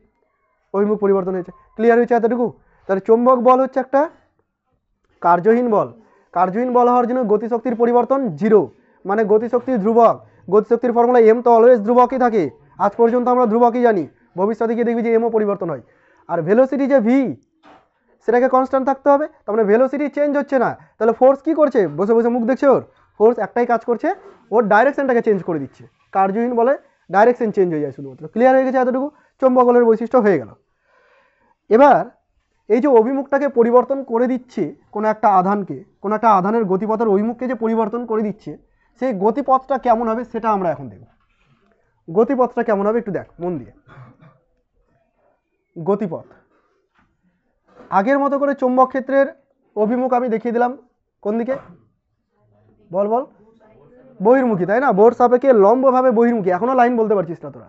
অভিমুখ পরিবর্তন হয়েছে। ক্লিয়ার হয়েছে এতটুকু? তাহলে চৌম্বক বল হচ্ছে একটা কার্যহীন বল। কার্যহীন বল হওয়ার জন্য গতিশক্তির পরিবর্তন জিরো, মানে গতিশক্তির ধ্রুবক। গতিশক্তির ফর্মুলা এম তো অলওয়েজ ধ্রুবকই থাকে, আজ পর্যন্ত আমরা ধ্রুবকই জানি, ভবিষ্যতে গিয়ে দেখবি যে এমও পরিবর্তন হয়। আর ভেলোসিটি যে ভি, সেটাকে কনস্ট্যান্ট থাকতে হবে, তার মানে ভেলোসিটি চেঞ্জ হচ্ছে না। তাহলে ফোর্স কি করছে? বসে বসে মুখ দেখছে ওর, ফোর্স একটাই কাজ করছে, ওর ডাইরেকশনটাকে চেঞ্জ করে দিচ্ছে। কার্যহীন বলে ডাইরেকশন চেঞ্জ হয়ে যায় শুধুমাত্র। ক্লিয়ার হয়ে গেছে এতটুকু? চৌম্বক বলের বৈশিষ্ট্য হয়ে গেল। এবার এই যে অভিমুখটাকে পরিবর্তন করে দিচ্ছে কোনো একটা আধানকে, কোনো একটা আধানের গতিপথের অভিমুখকে যে পরিবর্তন করে দিচ্ছে, সেই গতিপথটা কেমন হবে সেটা আমরা এখন দেখব। গতিপথটা কেমন হবে একটু দেখ মন দিয়ে। গতিপথ আগের মতো করে চৌম্বক ক্ষেত্রের অভিমুখ আমি দেখিয়ে দিলাম কোন দিকে, বল বল, বহির্মুখী, তাই না? বোর্ড সাপেক্ষে লম্বভাবে বহির্মুখী। এখনো লাইন বলতে পারছিস না তোরা,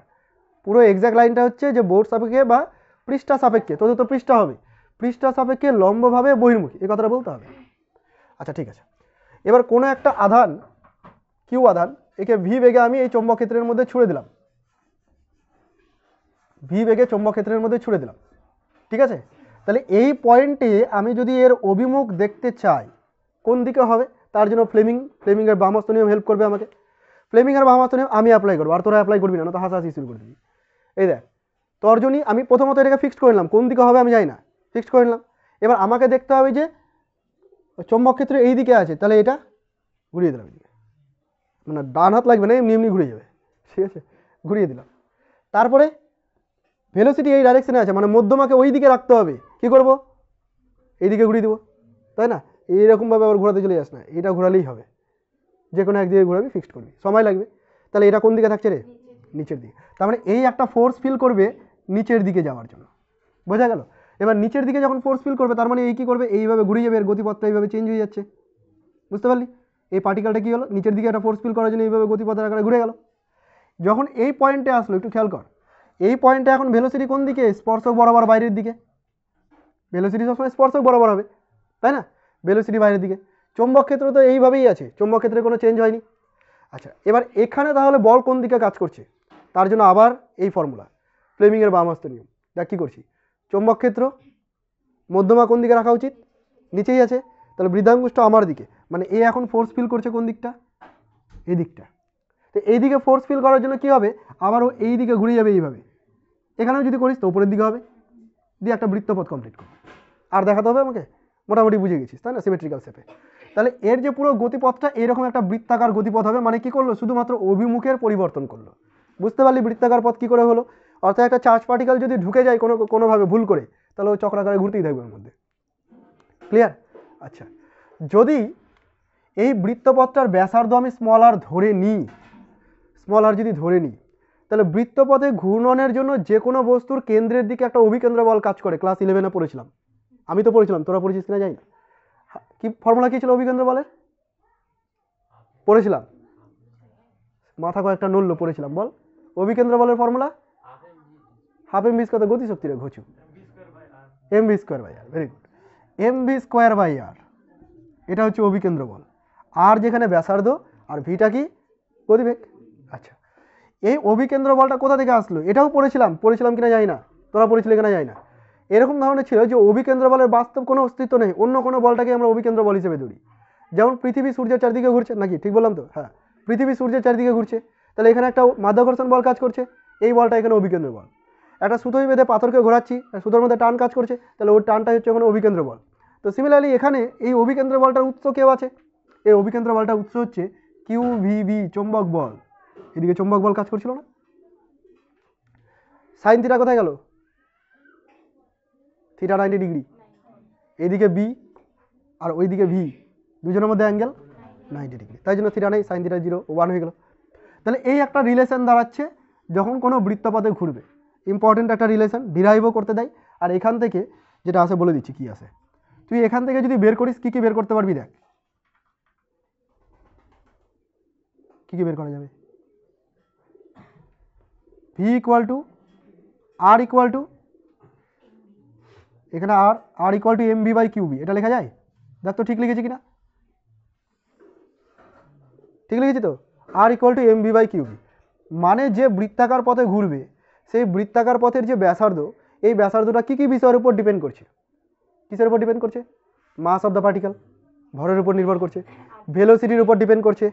পুরো এক্সাক্ট লাইনটা হচ্ছে যে বোর্ড সাপেক্ষে বা পৃষ্ঠা সাপেক্ষে, তোদের তো পৃষ্ঠা হবে, পৃষ্ঠা সাপেক্ষে লম্বভাবে বহির্মুখী, এই কথাটা বলতে হবে। আচ্ছা ঠিক আছে, এবার কোনো একটা আধান, কিউ আধান, একে ভি বেগে আমি এই চৌম্বক ক্ষেত্রের মধ্যে ছুড়ে দিলাম, ভি বেগে চৌম্বক ক্ষেত্রের মধ্যে ছুড়ে দিলাম, ঠিক আছে? তাহলে এই পয়েন্টে আমি যদি এর অভিমুখ দেখতে চাই কোন দিকে হবে, তার জন্য ফ্লেমিংয়ের বামহস্ত নিয়ম হেল্প করবে আমাকে। ফ্লেমিংয়ের বামহস্ত নিয়ম আমি অ্যাপ্লাই করবো, আর তোরা অ্যাপ্লাই করবি না, তো হাসাহাসি শুরু করে দিবি। এই দেখ, তর্জনী আমি প্রথমত এটাকে ফিক্সড করে নিলাম, কোন দিকে হবে আমি জানি না, ফিক্সড করে নিলাম। এবার আমাকে দেখতে হবে যে চৌম্বক ক্ষেত্র এই দিকে আছে, তাহলে এটা ঘুরিয়ে দিলাম, মানে ডান হাত লাগবে না, এমনি এমনি ঘুরে যাবে, ঠিক আছে? ঘুরিয়ে দিলাম। তারপরে ভেলোসিটি এই ডাইরেকশনে আছে, মানে মধ্যমাকে ওই দিকে রাখতে হবে, কি করব? এইদিকে ঘুরিয়ে দেবো, তাই না? এইরকমভাবে আবার ঘোরাতে চলে যাস না, এটা ঘোরালেই হবে, যে কোনো একদিকে ঘোরাবি, ফিক্সড করবি, সময় লাগবে। তাহলে এটা কোন দিকে থাকছে রে? নিচের দিকে। তার মানে এই একটা ফোর্স ফিল করবে নিচের দিকে যাওয়ার জন্য, বোঝা গেল? এবার নিচের দিকে যখন ফোর্স ফিল করবে তার মানে এই কী করবে, এইভাবে ঘুরে যাবে, এর গতিপথটা এইভাবে চেঞ্জ হয়ে যাচ্ছে, বুঝতে পারলি? এই পার্টিকেলটা কী হলো, নিচের দিকে একটা ফোর্স ফিল করার জন্য এইভাবে গতিপথের আকারে ঘুরে গেল। যখন এই পয়েন্টে আসলো, একটু খেয়াল কর, এই পয়েন্টে এখন ভেলোসিটি কোন দিকে, স্পর্শক বরাবর বাইরের দিকে। ভেলোসিটি সবসময় স্পর্শক বরাবর হবে, তাই না? ভেলোসিটি বাইরের দিকে। চৌম্বক ক্ষেত্র তো এইভাবেই আছে, চৌম্বক ক্ষেত্রে কোনো চেঞ্জ হয়নি। আচ্ছা, এবার এখানে তাহলে বল কোন দিকে কাজ করছে, তার জন্য আবার এই ফর্মুলা, ফ্লেমিংয়ের বাম হস্ত নিয়ম। দেখ কী করছি, চৌম্বক ক্ষেত্র মধ্যমা কোন দিকে রাখা উচিত, নিচেই আছে, তাহলে বৃদ্ধাঙ্গুষ্ঠ আমার দিকে, মানে এ এখন ফোর্স ফিল করছে কোন দিকটা, এই দিকটা। তো এই দিকে ফোর্স ফিল করার জন্য কী হবে, আবারও এই দিকে ঘুরে যাবে এইভাবে, এখানেও যদি করিস তো উপরের দিকে হবে, দিয়ে একটা বৃত্তপথ কমপ্লিট করবে। আর দেখাতে হবে আমাকে, মোটামুটি বুঝে গেছিস তাই না, সিমেট্রিক্যাল শেপে। তাহলে এর যে পুরো গতিপথটা এরকম একটা বৃত্তাকার গতিপথ হবে, মানে কি করলো, শুধুমাত্র অভিমুখের পরিবর্তন করলো। বুঝতে পারলি বৃত্তাকার পথ কী করে হলো? অর্থাৎ একটা চার্জ পার্টিকেল যদি ঢুকে যায় কোনোভাবে ভুল করে, তাহলে ও চক্রাকারে ঘুরতেই থাকবে ওর মধ্যে। ক্লিয়ার? আচ্ছা, যদি এই বৃত্তপথটার ব্যাসার্ধ আমি স্মল আর ধরে নিই, স্মল আর যদি ধরে নিই, তাহলে বৃত্তপথে ঘূর্ণনের জন্য যে কোনো বস্তুর কেন্দ্রের দিকে একটা অভিকেন্দ্র বল কাজ করে। ক্লাস 11-এ পড়েছিলাম, আমি তো পড়েছিলাম, তোরা পড়েছিস কিনা জানি না। কি ফর্মুলা কী ছিল অভিকেন্দ্র বলের? পড়েছিলাম, মাথা কয়েকটা নড়লো, পড়েছিলাম, বল। অভিকেন্দ্র বলের formula half M V square, গতিশক্তি রে ঘুচু, M V square by R. Very good, M V square by R, এটা হচ্ছে অভিকেন্দ্র বল। আর যেখানে ব্যাসার্ধ, আর ভিটা কি, গতিবেগ। আচ্ছা, এই অভিকেন্দ্র বলটা কোথা থেকে আসলো, এটাও পড়েছিলাম কিনা জানি না, তোরা পড়েছিলে কিনা জানি না। এরকম ধরনের ছিল যে অভিকেন্দ্র বলের বাস্তব কোনো অস্তিত্ব নেই, অন্য কোনো বলটাকে আমরা অভিকেন্দ্র বল হিসেবে ধরি। যেমন পৃথিবী সূর্যের চারদিকে ঘুরছে, নাকি ঠিক বললাম তো? হ্যাঁ, পৃথিবী সূর্যের চারদিকে ঘুরছে, তাহলে এখানে একটা মাধ্যাকর্ষণ বল কাজ করছে, এই বলটা এখানে অভিকেন্দ্র বল। একটা সুতোই বেঁধে পাথরকে ঘোরাচ্ছি, সুতোর মধ্যে টান কাজ করছে, তাহলে ওর টানটা হচ্ছে ওখানে অভিকেন্দ্র বল। তো সিমিলারলি এখানে এই অভিকেন্দ্র বলটার উৎস কেউ আছে, এই অভিকেন্দ্র বলটার উৎস হচ্ছে কিউভিভি, চৌম্বক বল। এদিকে চৌম্বক বল কাজ করছিল না, সাইন থিটা কোথায় গেল, থিটা 90 ডিগ্রি, এইদিকে বি আর ওইদিকে ভি, দুজনের মধ্যে অ্যাঙ্গেল 90 ডিগ্রি, তাই জন্য থিটা নেই, সাইন থিটা 0, 1 হয়ে গেল। তাহলে এই একটা রিলেশন দাঁড়াচ্ছে যখন কোনো বৃত্তপথে ঘুরবে, ইম্পর্টেন্ট একটা রিলেশন, ডিরাইভও করতে দেয়। আর এখান থেকে যেটা আসে বলে দিচ্ছি কি আসে, তুই এখান থেকে যদি বের করিস কী কী বের করতে পারবি, দেখ কী কী বের করা যাবে। V equal to R equal to, এখানে R equal to M V by Q B, এটা লেখা যায়? দেখ তো ঠিক লিখেছি কিনা, ঠিক লিখেছি তো, R equal to M V by Q B. মানে যে বৃত্তাকার পথে ঘুরবে সেই বৃত্তাকার পথের যে ব্যাসার্ধ, এই ব্যাসার্ধটা কী কী বিষয়ের উপর ডিপেন্ড করছে, কিসের উপর ডিপেন্ড করছে, মাস অফ দ্য পার্টিকেল, ভরের উপর নির্ভর করছে, ভেলোসিটির উপর ডিপেন্ড করছে,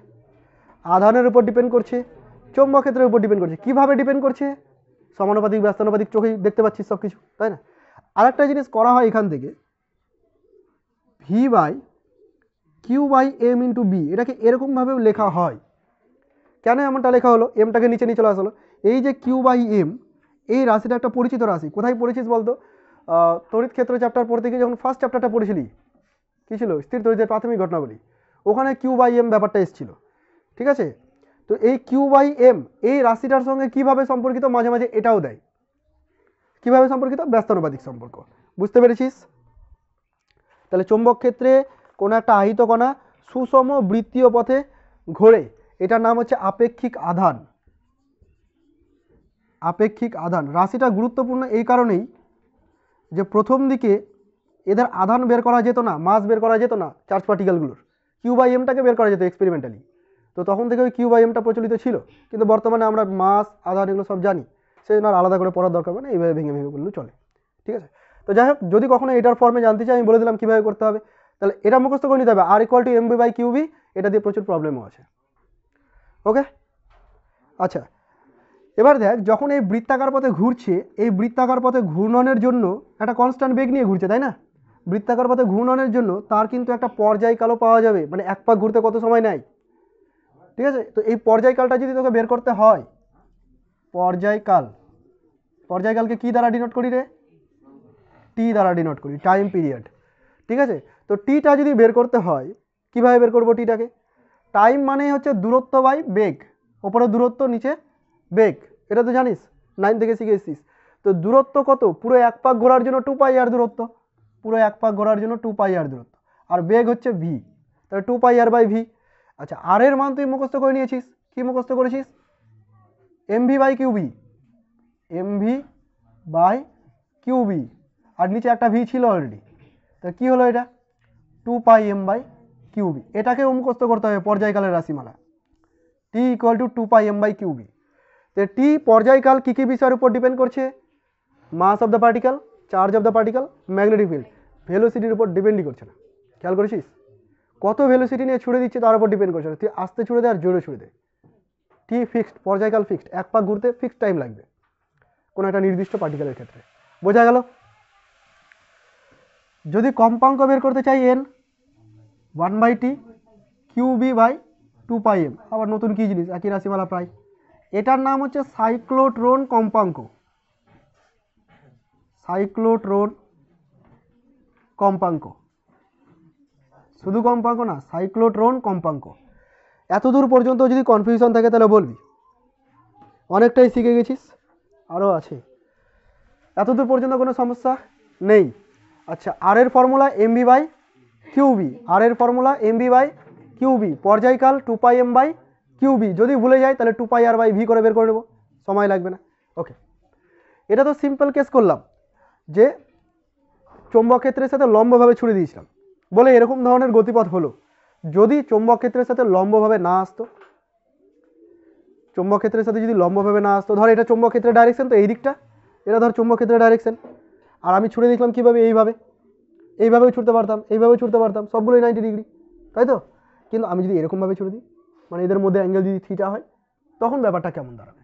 আধানের উপর ডিপেন্ড করছে, চৌম্বক ক্ষেত্রের উপর ডিপেন্ড করছে। কিভাবে ডিপেন্ড করছে, সমানুপাতিক ব্যস্তানুপাতিক, চোখেই দেখতে পাচ্ছিস সব কিছু, তাই না? আরেকটা জিনিস করা হয় এখান থেকে, V by Q by M into B, এটাকে এরকমভাবেও লেখা হয়। কেন এমনটা লেখা হলো, এমটাকে নিচে নিয়ে চলে আসলো, এই যে কিউ বাই এম, এই রাশিটা একটা পরিচিত রাশি, কোথায় পড়েছিস বলতো? তড়িৎ ক্ষেত্র চ্যাপ্টার পড়তে গিয়ে যখন ফার্স্ট চ্যাপ্টারটা পড়েছিলি, কী ছিল, স্থির তড়িতের প্রাথমিক ঘটনাবলী, ওখানে কিউ বাই এম ব্যাপারটা এসেছিল, ঠিক আছে? তো এই কিউ বাই এম এই রাশিটার সঙ্গে কিভাবে সম্পর্কিত, মাঝে মাঝে এটাও দেয়, কিভাবে সম্পর্কিত, ব্যস্তানুপাতিক সম্পর্ক। বুঝতে পেরেছিস? তাহলে চৌম্বক ক্ষেত্রে কোনো একটা আহিত কণা সুষম বৃত্তীয় পথে ঘোরে, এটার নাম হচ্ছে আপেক্ষিক আধান। আপেক্ষিক আধান রাশিটা গুরুত্বপূর্ণ এই কারণেই যে প্রথম দিকে এদের আধান বের করা যেত না, মাস বের করা যেত না চার্জ পার্টিকেলগুলোর, কিউ বাই এমটাকে বের করা যেত এক্সপেরিমেন্টালি। তো তখন থেকে ওই কিউ বাই এমটা প্রচলিত ছিল, কিন্তু বর্তমানে আমরা মাস, আধান এগুলো সব জানি, সেই জন্য আর আলাদা করে পড়ার দরকার মানে এইভাবে ভেঙে ভেঙে বললেও চলে, ঠিক আছে? তো যাই হোক, যদি কখনো এটার ফর্মে জানতে চাই আমি বলে দিলাম কীভাবে করতে হবে। তাহলে এটা মুখস্থ করে নিতে হবে, R equal to M B by Q B, এটা দিয়ে প্রচুর প্রবলেমও আছে। ওকে, আচ্ছা, এবার দেখ, যখন এই বৃত্তাকার পথে ঘুরছে, এই বৃত্তাকার পথে ঘূর্ণনের জন্য একটা কনস্ট্যান্ট বেগ নিয়ে ঘুরছে, তাই না? বৃত্তাকার পথে ঘূর্ণনের জন্য তার কিন্তু একটা পর্যায়কালও পাওয়া যাবে, মানে এক পাক ঘুরতে কত সময় নেয়, ঠিক আছে? তো এই পর্যায়কালটা যদি তোকে বের করতে হয়, পর্যায়কালকে কি দ্বারা ডিনোট করি রে, টি দ্বারা ডিনোট করি, টাইম পিরিয়ড, ঠিক আছে? তো টিটা যদি বের করতে হয়, কিভাবে বের করবো টিটাকে? টাইম মানে হচ্ছে দূরত্ব বাই বেগ, ওপরে দূরত্ব নিচে বেগ, এটা তো জানিস, 9 থেকে শিখে এসেছিস। তো দূরত্ব কত? পুরো 1 পাক ঘোরার জন্য 2 পাই আর দূরত্ব, পুরো 1 পাক ঘোরার জন্য 2 পাই আর দূরত্ব, আর বেগ হচ্ছে ভি, তাহলে 2 পাই আর বাই ভি। আচ্ছা, আর এর মান তুই মুখস্থ করে নিয়েছিস। কি মুখস্থ করেছিস? M V by Q B, M V by Q B, আর নিচে একটা ভি ছিল অলরেডি, তা কি হলো এটা? 2 পাই এম বাই কিউবি। এটাকেও মুখস্থ করতে হবে, পর্যায়কালের রাশিমালা, T equal to 2 pi M by Q B. তো টি পর্যায়কাল কী কী বিষয়ের উপর ডিপেন্ড করছে? Mass of the particle, charge of the particle, magnetic field, ভেলোসিটির উপর ডিপেন্ডই করছে না। খেয়াল করেছিস? কত ভেলোসিটি নিয়ে ছুড়ে দিচ্ছে তার উপর ডিপেন্ড করছে না। তুই আস্তে ছুড়ে দে আর জোরে ছুড়ে দে, টি ফিক্সড, পর্যায়কাল ফিক্সড, 1 পাক ঘুরতে ফিক্সড টাইম লাগবে কোনো একটা নির্দিষ্ট পার্টিকেলের ক্ষেত্রে। বোঝা গেল? যদি কম্পাঙ্ক বের করতে চাই N, 1/t Q B by 2 pi M, আবার নতুন কি জিনিস, একই রাশিমালা প্রায়। এটার নাম হচ্ছে সাইক্লোট্রন কম্পাঙ্ক, সাইক্লোট্রন কম্পাঙ্ক, শুধু কম্পাঙ্ক না, সাইক্লোট্রন কম্পাঙ্ক। এতদূর পর্যন্ত যদি কনফিউশন থাকে তাহলে বলবি, অনেকটাই শিখে গেছিস, আরও আছে। এতদূর পর্যন্ত কোনো সমস্যা নেই? আচ্ছা, আর এর ফর্মুলা এমভি বাই কিউবি, আর এর ফর্মুলা এমভি বাই কিউবি, পর্যায়কাল 2 পাই এম বাই কিউবি। যদি ভুলে যাই তাহলে 2 পাই আর বাই ভি করে বের করে নেবো, সময় লাগবে না। ওকে, এটা তো সিম্পল কেস করলাম যে চৌম্বক ক্ষেত্রের সাথে লম্বভাবে ছুড়ে দিয়েছিলাম বলে এরকম ধরনের গতিপথ হলো। যদি চৌম্বক ক্ষেত্রের সাথে লম্বভাবে না আসতো, চৌম্বক ক্ষেত্রের সাথে যদি লম্বভাবে না আসতো, ধর এটা চৌম্বক ক্ষেত্রের ডাইরেকশন, তো এই দিকটা এটা ধর চৌম্বক ক্ষেত্রের ডাইরেকশন, আর আমি ছুড়ে দিয়েছিলাম কীভাবে? এইভাবেও ছুটতে পারতাম, এইভাবেও ছুটতে পারতাম, সবগুলোই 90 ডিগ্রি, তাই তো? কিন্তু আমি যদি এরকমভাবে ছুড়ে দিই, মানে এদের মধ্যে অ্যাঙ্গেল যদি থিটা হয়, তখন ব্যাপারটা কেমন দাঁড়াবে,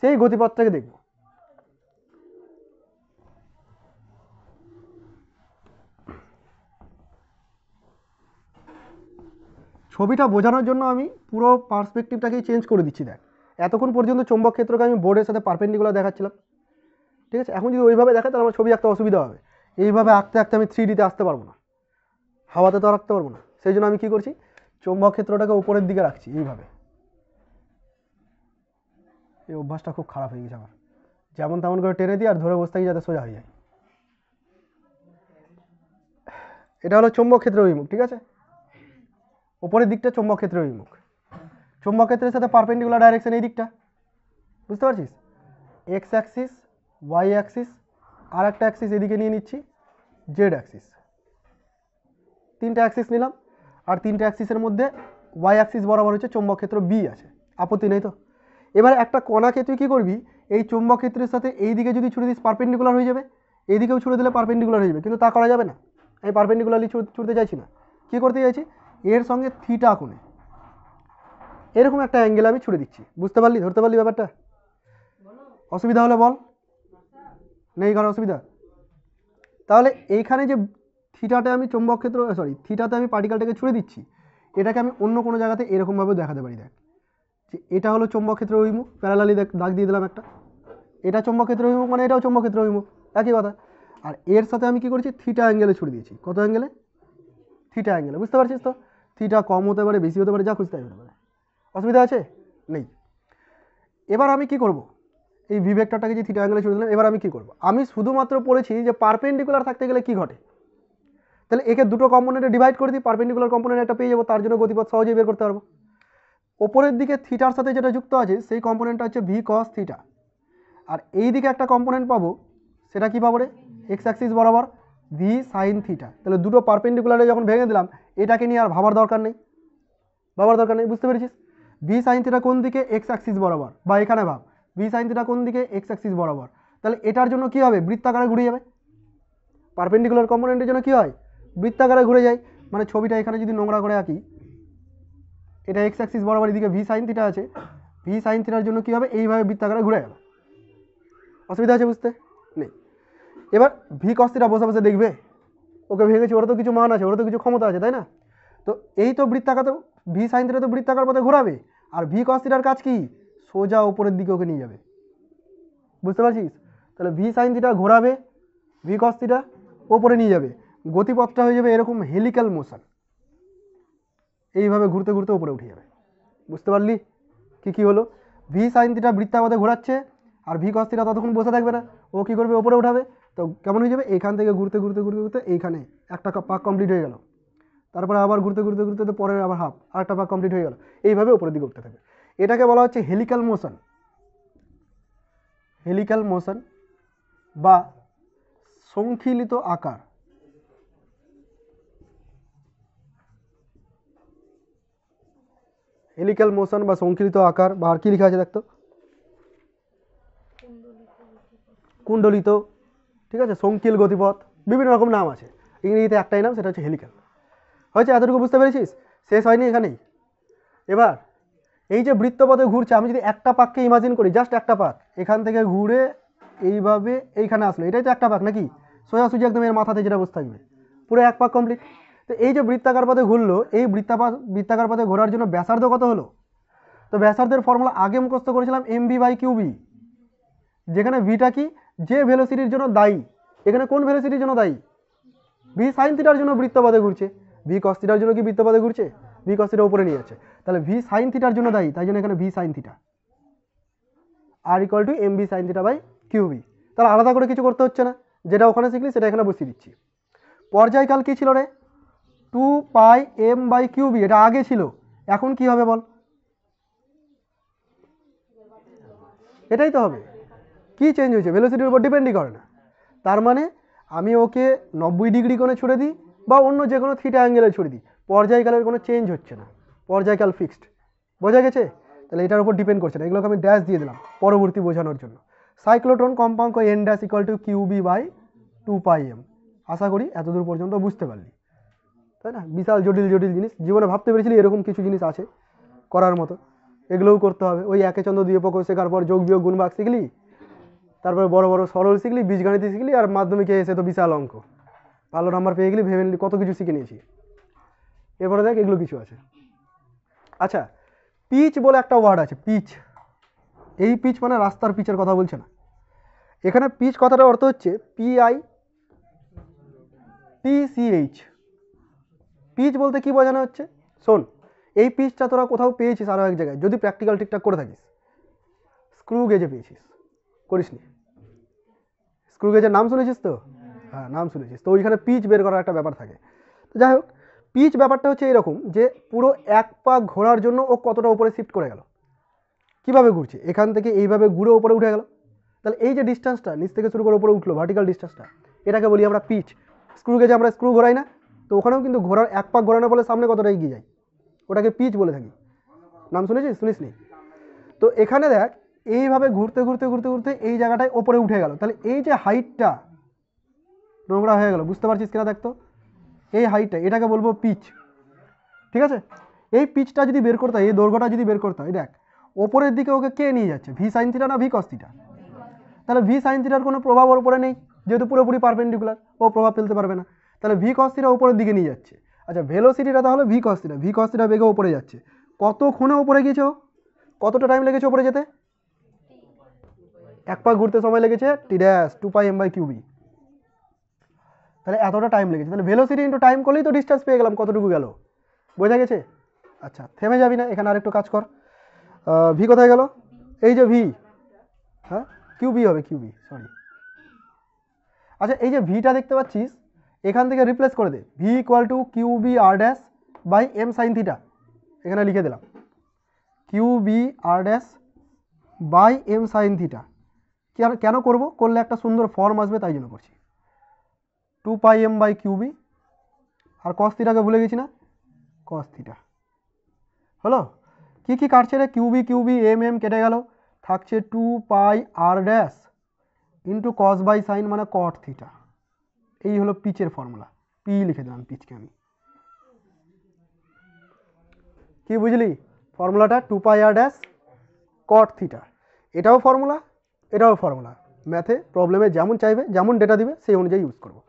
সেই গতিপথটাকে দেখব। ছবিটা বোঝানোর জন্য আমি পুরো পার্সপেক্টিভটাকেই চেঞ্জ করে দিচ্ছি। দেখ, এতক্ষণ পর্যন্ত চৌম্বক ক্ষেত্রকে আমি বোর্ডের সাথে পারপেন্ডিকুলার দেখাচ্ছিলাম, ঠিক আছে? এখন যদি ওইভাবে দেখায় তাহলে আমার ছবি আঁকতে অসুবিধা হবে। এইভাবে আঁকতে আঁকতে আমি 3Dতে আসতে পারবো না, হাওয়াতে তো আর আঁকতে পারবো না। সেই জন্য আমি কী করছি, চৌম্বক ক্ষেত্রটাকে উপরের দিকে রাখছি এইভাবে। এই অভ্যাসটা খুব খারাপ হয়ে গেছে আমার, যেমন তেমন করে টেনে দিই আর ধরে বসে থাকি যাতে সোজা হয়ে যায়। এটা হলো চৌম্বক ক্ষেত্রের অভিমুখ, ঠিক আছে? উপরের দিকটা চৌম্বক ক্ষেত্রের অভিমুখ, চৌম্বক ক্ষেত্রের সাথে পারপেন্ডিকুলার ডাইরেকশন এই দিকটা, বুঝতে পারছিস? এক্স অ্যাক্সিস, ওয়াই অ্যাক্সিস, আর একটা অ্যাক্সিস এদিকে নিয়ে নিচ্ছি, জেড অ্যাক্সিস। 3টে অ্যাক্সিস নিলাম, আর 3টে অ্যাক্সিসের মধ্যে ওয়াই অ্যাক্সিস বরাবর হচ্ছে চৌম্বক ক্ষেত্র বি আছে, আপত্তি নেই তো? এবার একটা কণাকে তুই কী করবি, এই চৌম্বক ক্ষেত্রের সাথে এই দিকে যদি ছুড়ে দিস পারপেন্ডিকুলার হয়ে যাবে, এইদিকেও ছুড়ে দিলে পারপেন্ডিকুলার হয়ে যাবে, কিন্তু তা করা যাবে না। আমি পারপেন্ডিকুলারলি ছুটতে চাইছি না, কী করতে চাইছি, এর সঙ্গে থিটা কোণে এরকম একটা অ্যাঙ্গেল আমি ছুড়ে দিচ্ছি। বুঝতে পারলি, ধরতে পারলি ব্যাপারটা? অসুবিধা হলে বল, নেই কারো অসুবিধা? তাহলে এইখানে যে থিটাতে আমি চৌম্বক ক্ষেত্র, থিটাতে আমি পার্টিকেলটাকে ছুড়ে দিচ্ছি, এটাকে আমি অন্য কোনো জায়গাতে এরকমভাবে দেখাতে পারি। দেখ, যে এটা হলো চৌম্বক ক্ষেত্রের অভিমুখ, প্যারালালি দাগ দিয়ে দিলাম একটা, এটা চৌম্বক ক্ষেত্রের অভিমুখ মানে এটাও চৌম্বক ক্ষেত্রের অভিমুখ, একই কথা। আর এর সাথে আমি কি করেছি, থিটা অ্যাঙ্গেলে ছুড়ে দিয়েছি। কত অ্যাঙ্গেলে? থিটা অ্যাঙ্গেলে। বুঝতে পারছিস তো? থিটা কম হতে পারে, বেশি হতে পারে, যা খুশি তাই হতে পারে, অসুবিধা আছে? নেই। এবার আমি কি করব, এই ভি ভেক্টরটাকে যে থিটা অ্যাঙ্গেলে ছুড়ে দিলাম, এবার আমি কি করব? আমি শুধুমাত্র পড়েছি যে পারপেন্ডিকুলার থাকতে গেলে কি ঘটে। তাহলে একে দুটো কম্পোনেন্টে ডিভাইড করে দিই, পারপেন্ডিকুলার কম্পোনেন্ট একটা পেয়ে যাবো, তার জন্য গতিপথ সহজেই বের করতে পারবো। ওপরের দিকে থিটার সাথে যেটা যুক্ত আছে সেই কম্পোনেন্টটা হচ্ছে ভি কস থিটা, আর এই দিকে একটা কম্পোনেন্ট পাবো, সেটা কি পাবো রে, এক্স অ্যাক্সিস বরাবর ভি সাইন থিটা। তাহলে দুটো পারপেন্ডিকুলারে যখন ভেঙে দিলাম, এটাকে নিয়ে আর ভাবার দরকার নেই, বুঝতে পেরেছিস? ভি সাইন থিটা কোন দিকে, এক্স অ্যাক্সিস বরাবর, বা এখানে ভাব ভি সাইন থিটা কোন দিকে, এক্স অ্যাক্সিস বরাবর। তাহলে এটার জন্য কি হবে, বৃত্তাকারে ঘুরে যাবে। পারপেন্ডিকুলার কম্পোনেন্টের জন্য কি হয়, বৃত্তাকারে ঘুরে যায়। মানে ছবিটা এখানে যদি নোংরা করে আঁকি, এটা এক্স অ্যাক্সিস বরাবর, এদিকে ভি সাইন থিটা আছে, ভি সাইন থিটার জন্য কি হবে, এইভাবে বৃত্তাকারে ঘুরে গেল। অসুবিধা আছে বুঝতে? নেই। এবার ভি কস থিটা বসে বসে দেখবে, ওকে ভেঙেছি, ওরা তো কিছু মান আছে, ওরা তো কিছু ক্ষমতা আছে, তাই না? তো এই তো বৃত্তাকার, তো ভি সাইন থিটা তো বৃত্তাকার পথে ঘোরাবে, আর ভি কস থিটার কাজ কি, সোজা উপরের দিকে ওকে নিয়ে যাবে। বুঝতে পারছিস? তাহলে ভি সাইন থিটা ঘোরাবে, ভি কস থিটা ওপরে নিয়ে যাবে, গতিপথটা হয়ে যাবে এরকম হেলিক্যাল মোশন, এইভাবে ঘুরতে ঘুরতে উপরে উঠে যাবে। বুঝতে পারলি কি কি হলো? ভি সাইন থিটা বৃত্তাকারে ঘোরাচ্ছে, আর ভি কস থিটা ততক্ষণ বসে থাকবে না, ও কী করবে, ওপরে উঠাবে। তো কেমন হয়ে যাবে, এখান থেকে ঘুরতে ঘুরতে ঘুরতে ঘুরতে এইখানে একটা পাক কমপ্লিট হয়ে গেল, তারপরে আবার ঘুরতে ঘুরতে ঘুরতে তো পরের আবার হাফ, আরেকটা পাক কমপ্লিট হয়ে গেল, এইভাবে উপরের দিকে উঠতে থাকবে। এটাকে বলা হচ্ছে হেলিক্যাল মোশন, হেলিক্যাল মোশন বা সংখিলিত আকার। হেলিক্যাল মোশন বা সংখিলিত আকার, বা আর কি লেখা আছে দেখতো, কুণ্ডলিত, ঠিক আছে, সংকিল গতিপথ, বিভিন্ন রকম নাম আছে, ইংরেজিতে একটাই নাম, সেটা হচ্ছে হেলিক্যাল। হয়েছে, এতটুকু বুঝতে পেরেছিস? শেষ হয়নি এখানেই। এবার এই যে বৃত্তপথে ঘুরছে, আমি যদি একটা পাককে ইমাজিন করি, জাস্ট একটা পাক এখান থেকে ঘুরে এইভাবে এইখানে আসলো, এটাই তো একটা পাক নাকি, সোজাসুজি একদম এর মাথাতে যেটা বসে থাকবে, পুরো এক পাক কমপ্লিট। তো এই যে বৃত্তাকার পথে ঘুরলো, এই বৃত্তাকার পথে ঘোরার জন্য ব্যাসার্ধ কত হলো? তো ব্যাসার্ধের ফর্মুলা আগে মুখস্থ করেছিলাম mv/qb, যেখানে ভিটা কি, যে ভেলোসিটির জন্য দায়ী, এখানে কোন ভেলোসিটির জন্য দায়ী, ভি সাইন থিটার জন্য বৃত্তপথে ঘুরছে, ভি কস থিটার জন্য কি বৃত্তপথে ঘুরছে, ভি কস থিটা উপরে নিয়ে যাচ্ছে, তাহলে ভি সাইন থিটার জন্য দায়ী, তাই জন্য এখানে V sine theta R equal to mv sine theta by QB. তাহলে আলাদা করে কিছু করতে হচ্ছে না, যেটা ওখানে শিখলি সেটা এখানে বসিয়ে দিচ্ছি। পর্যায়কাল কি ছিল রে, 2πm/কিউবি, এটা আগে ছিল, এখন কি হবে বল, এটাই তো হবে। কি চেঞ্জ হয়েছে, ভেলোসিটির উপর ডিপেন্ডই করে না। তার মানে আমি ওকে 90 ডিগ্রি কোণে ছুড়ে দিই বা অন্য যে কোনো থিটা অ্যাঙ্গেলে ছুড়ে দিই, পর্যায়কালের কোনো চেঞ্জ হচ্ছে না, পর্যায়কাল ফিক্সড। বোঝা গেছে? তাহলে এটার উপর ডিপেন্ড করছে না, এগুলোকে আমি ড্যাশ দিয়ে দিলাম পরবর্তী বোঝানোর জন্য। সাইক্লোট্রন কম্পাঙ্ক n ড্যাশ ইকুয়াল টু কিউবি/2πm। আশা করি এতদূর পর্যন্ত বুঝতে পারলি, তাই না? বিশাল জটিল জটিল জিনিস, জীবনে ভাবতে পেরেছিলি এরকম কিছু জিনিস আছে করার মতো, এগুলোও করতে হবে। ওই একে চন্দ্র দিয়ে পক্ষ শেখার পর যোগ বিয়োগ গুণ ভাগ শিখলি, তারপরে বড় বড় সরল শিখলি, বীজগণিত শিখলি, আর মাধ্যমিকে এসে তো বিশাল অঙ্ক, ভালো নাম্বার পেয়ে গেলি, ভেবে নিলি কত কিছু শিখে নিয়েছি। এরপরে দেখ এগুলো কিছু আছে। আচ্ছা, পিচ বলে একটা ওয়ার্ড আছে, পিচ। এই পিচ মানে রাস্তার পিচের কথা বলছে না, এখানে পিচ কথাটার অর্থ হচ্ছে PITCH। পিচ বলতে কি বোঝানো হচ্ছে, শোন, এই পিচটা তোরা কোথাও পেয়েছিস আরও এক জায়গায়, যদি প্র্যাকটিক্যাল ঠিকঠাক করে থাকিস, স্ক্রু গেজে পেয়েছিস, করিসনি? স্ক্রু গেজের নাম শুনেছিস তো? হ্যাঁ, নাম শুনেছিস তো। ওইখানে পিচ বের করার একটা ব্যাপার থাকে। তো যাই হোক, পিচ ব্যাপারটা হচ্ছে এরকম যে পুরো এক পাক ঘোরার জন্য ও কতটা উপরে শিফট করে গেল, কিভাবে ঘুরছে, এখান থেকে এইভাবে ঘুরে উপরে উঠে গেল। তাহলে এই যে ডিস্টেন্সটা নিচ থেকে শুরু করে উপরে উঠলো, ভার্টিক্যাল ডিস্টেন্সটা, এটাকে বলি আমরা পিচ। স্ক্রু গেজে আমরা স্ক্রু ঘোরাই না, তো ওখানেও কিন্তু ঘোরার এক পাক ঘোরানো বলে সামনে কতটা এগিয়ে যায়, ওটাকে পিচ বলে থাকি। নাম শুনেছিস, শুনিসনি? তো এখানে দেখ, এইভাবে ঘুরতে ঘুরতে ঘুরতে ঘুরতে এই জায়গাটায় ওপরে উঠে গেল, তাহলে এই যে হাইটটা নোংরা হয়ে গেল, বুঝতে পারছিস কিনা দেখতো, এই হাইটটা, এটাকে বলবো পিচ, ঠিক আছে? এই পিচটা যদি বের করতে হয়, এই দৈর্ঘ্যটা যদি বের করতে হয়, দেখ ওপরের দিকে ওকে কে নিয়ে যাচ্ছে, ভি সাইন থিটা না ভি কস থিটা? তাহলে ভি সাইন থিটার কোনো প্রভাব ওর উপরে নেই, যেহেতু পুরোপুরি পারপেন্ডিকুলার, ও প্রভাব ফেলতে পারবে না। তাহলে ভি কস থিটা উপরের দিকে নিয়ে যাচ্ছে। আচ্ছা, ভেলোসিটিটা তাহলে V cos theta, V cos theta বেগে উপরে যাচ্ছে, কতক্ষণে উপরে গিয়েছে, কতটা টাইম লেগেছে উপরে যেতে? এক পাক ঘুরতে সময় লেগেছে T'2πm/কিউবি, তাহলে এতটা টাইম লেগেছে। তাহলে ভেলোসিটি ইন্টু টাইম করলেই তো ডিস্টেন্স পেয়ে গেলাম, কতটুকু গেল। বোঝা গেছে? আচ্ছা, থেমে যাবি না, এখানে আরেকটু কাজ কর। ভি কোথায় গেল, এই যে ভি, হ্যাঁ কিউবি হবে, কিউবি, সরি। আচ্ছা, এই যে ভিটা দেখতে পাচ্ছিস, এখান থেকে রিপ্লেস করে দে, V equal to QBR'/m sine theta, এখানে লিখে দিলাম QBR'/m সাইন থিটা। কেন করব, করলে একটা সুন্দর ফর্ম আসবে তাই জন্য করছি। 2πm/কিউবি, আর কস থিটাকে ভুলে গেছি না, কস থিটা হলো। কি কি কাটছে রে, কিউবি কিউবি এম এম কেটে গেল, থাকছে 2πr' into cos by sine মানে কট থিটা। এই হলো পিচের ফর্মুলা, পি লিখে দিলাম পিচকে আমি। কি বুঝলি ফর্মুলাটা, 2πr' কট থিটা, এটাও ফর্মুলা, এটাও ফর্মুলা। ম্যাথে প্রবলেমে যেমন চাইবে, যেমন ডেটা দিবে সেই অনুযায়ী ইউজ করবো।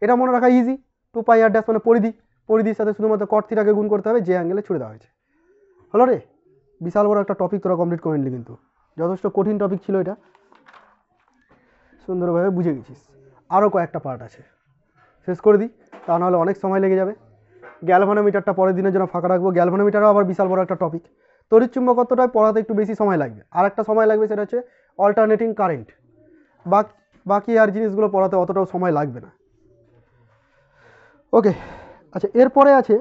এটা মনে রাখা ইজি, 2πr' মানে পরিধি, পরিধির সাথে শুধুমাত্র কট থিটাকে গুণ করতে হবে, যে অ্যাঙ্গেলে ছুড়ে দেওয়া হয়েছে। হলো রে, বিশাল বড় একটা টপিক তোরা কমপ্লিট করে নিলি, কিন্তু যথেষ্ট কঠিন টপিক ছিল এটা, সুন্দরভাবে বুঝে গেছিস। আরও কয়েকটা পার্ট আছে, শেষ করে দিই, তা নাহলে অনেক সময় লেগে যাবে। গ্যালভানোমিটারটা পরের দিনের জন্য ফাঁকা রাখবো, গ্যালভানোমিটারও আবার বিশাল বড় একটা টপিক, তড়িৎ চুম্বকত্বটায় পড়াতে একটু বেশি সময় লাগবে। আর একটা সময় লাগবে, সেটা হচ্ছে অল্টারনেটিং কারেন্ট। বাকি আর জিনিসগুলো পড়াতে অতটাও সময় লাগবে না। ওকে, আচ্ছা এরপরে আছে,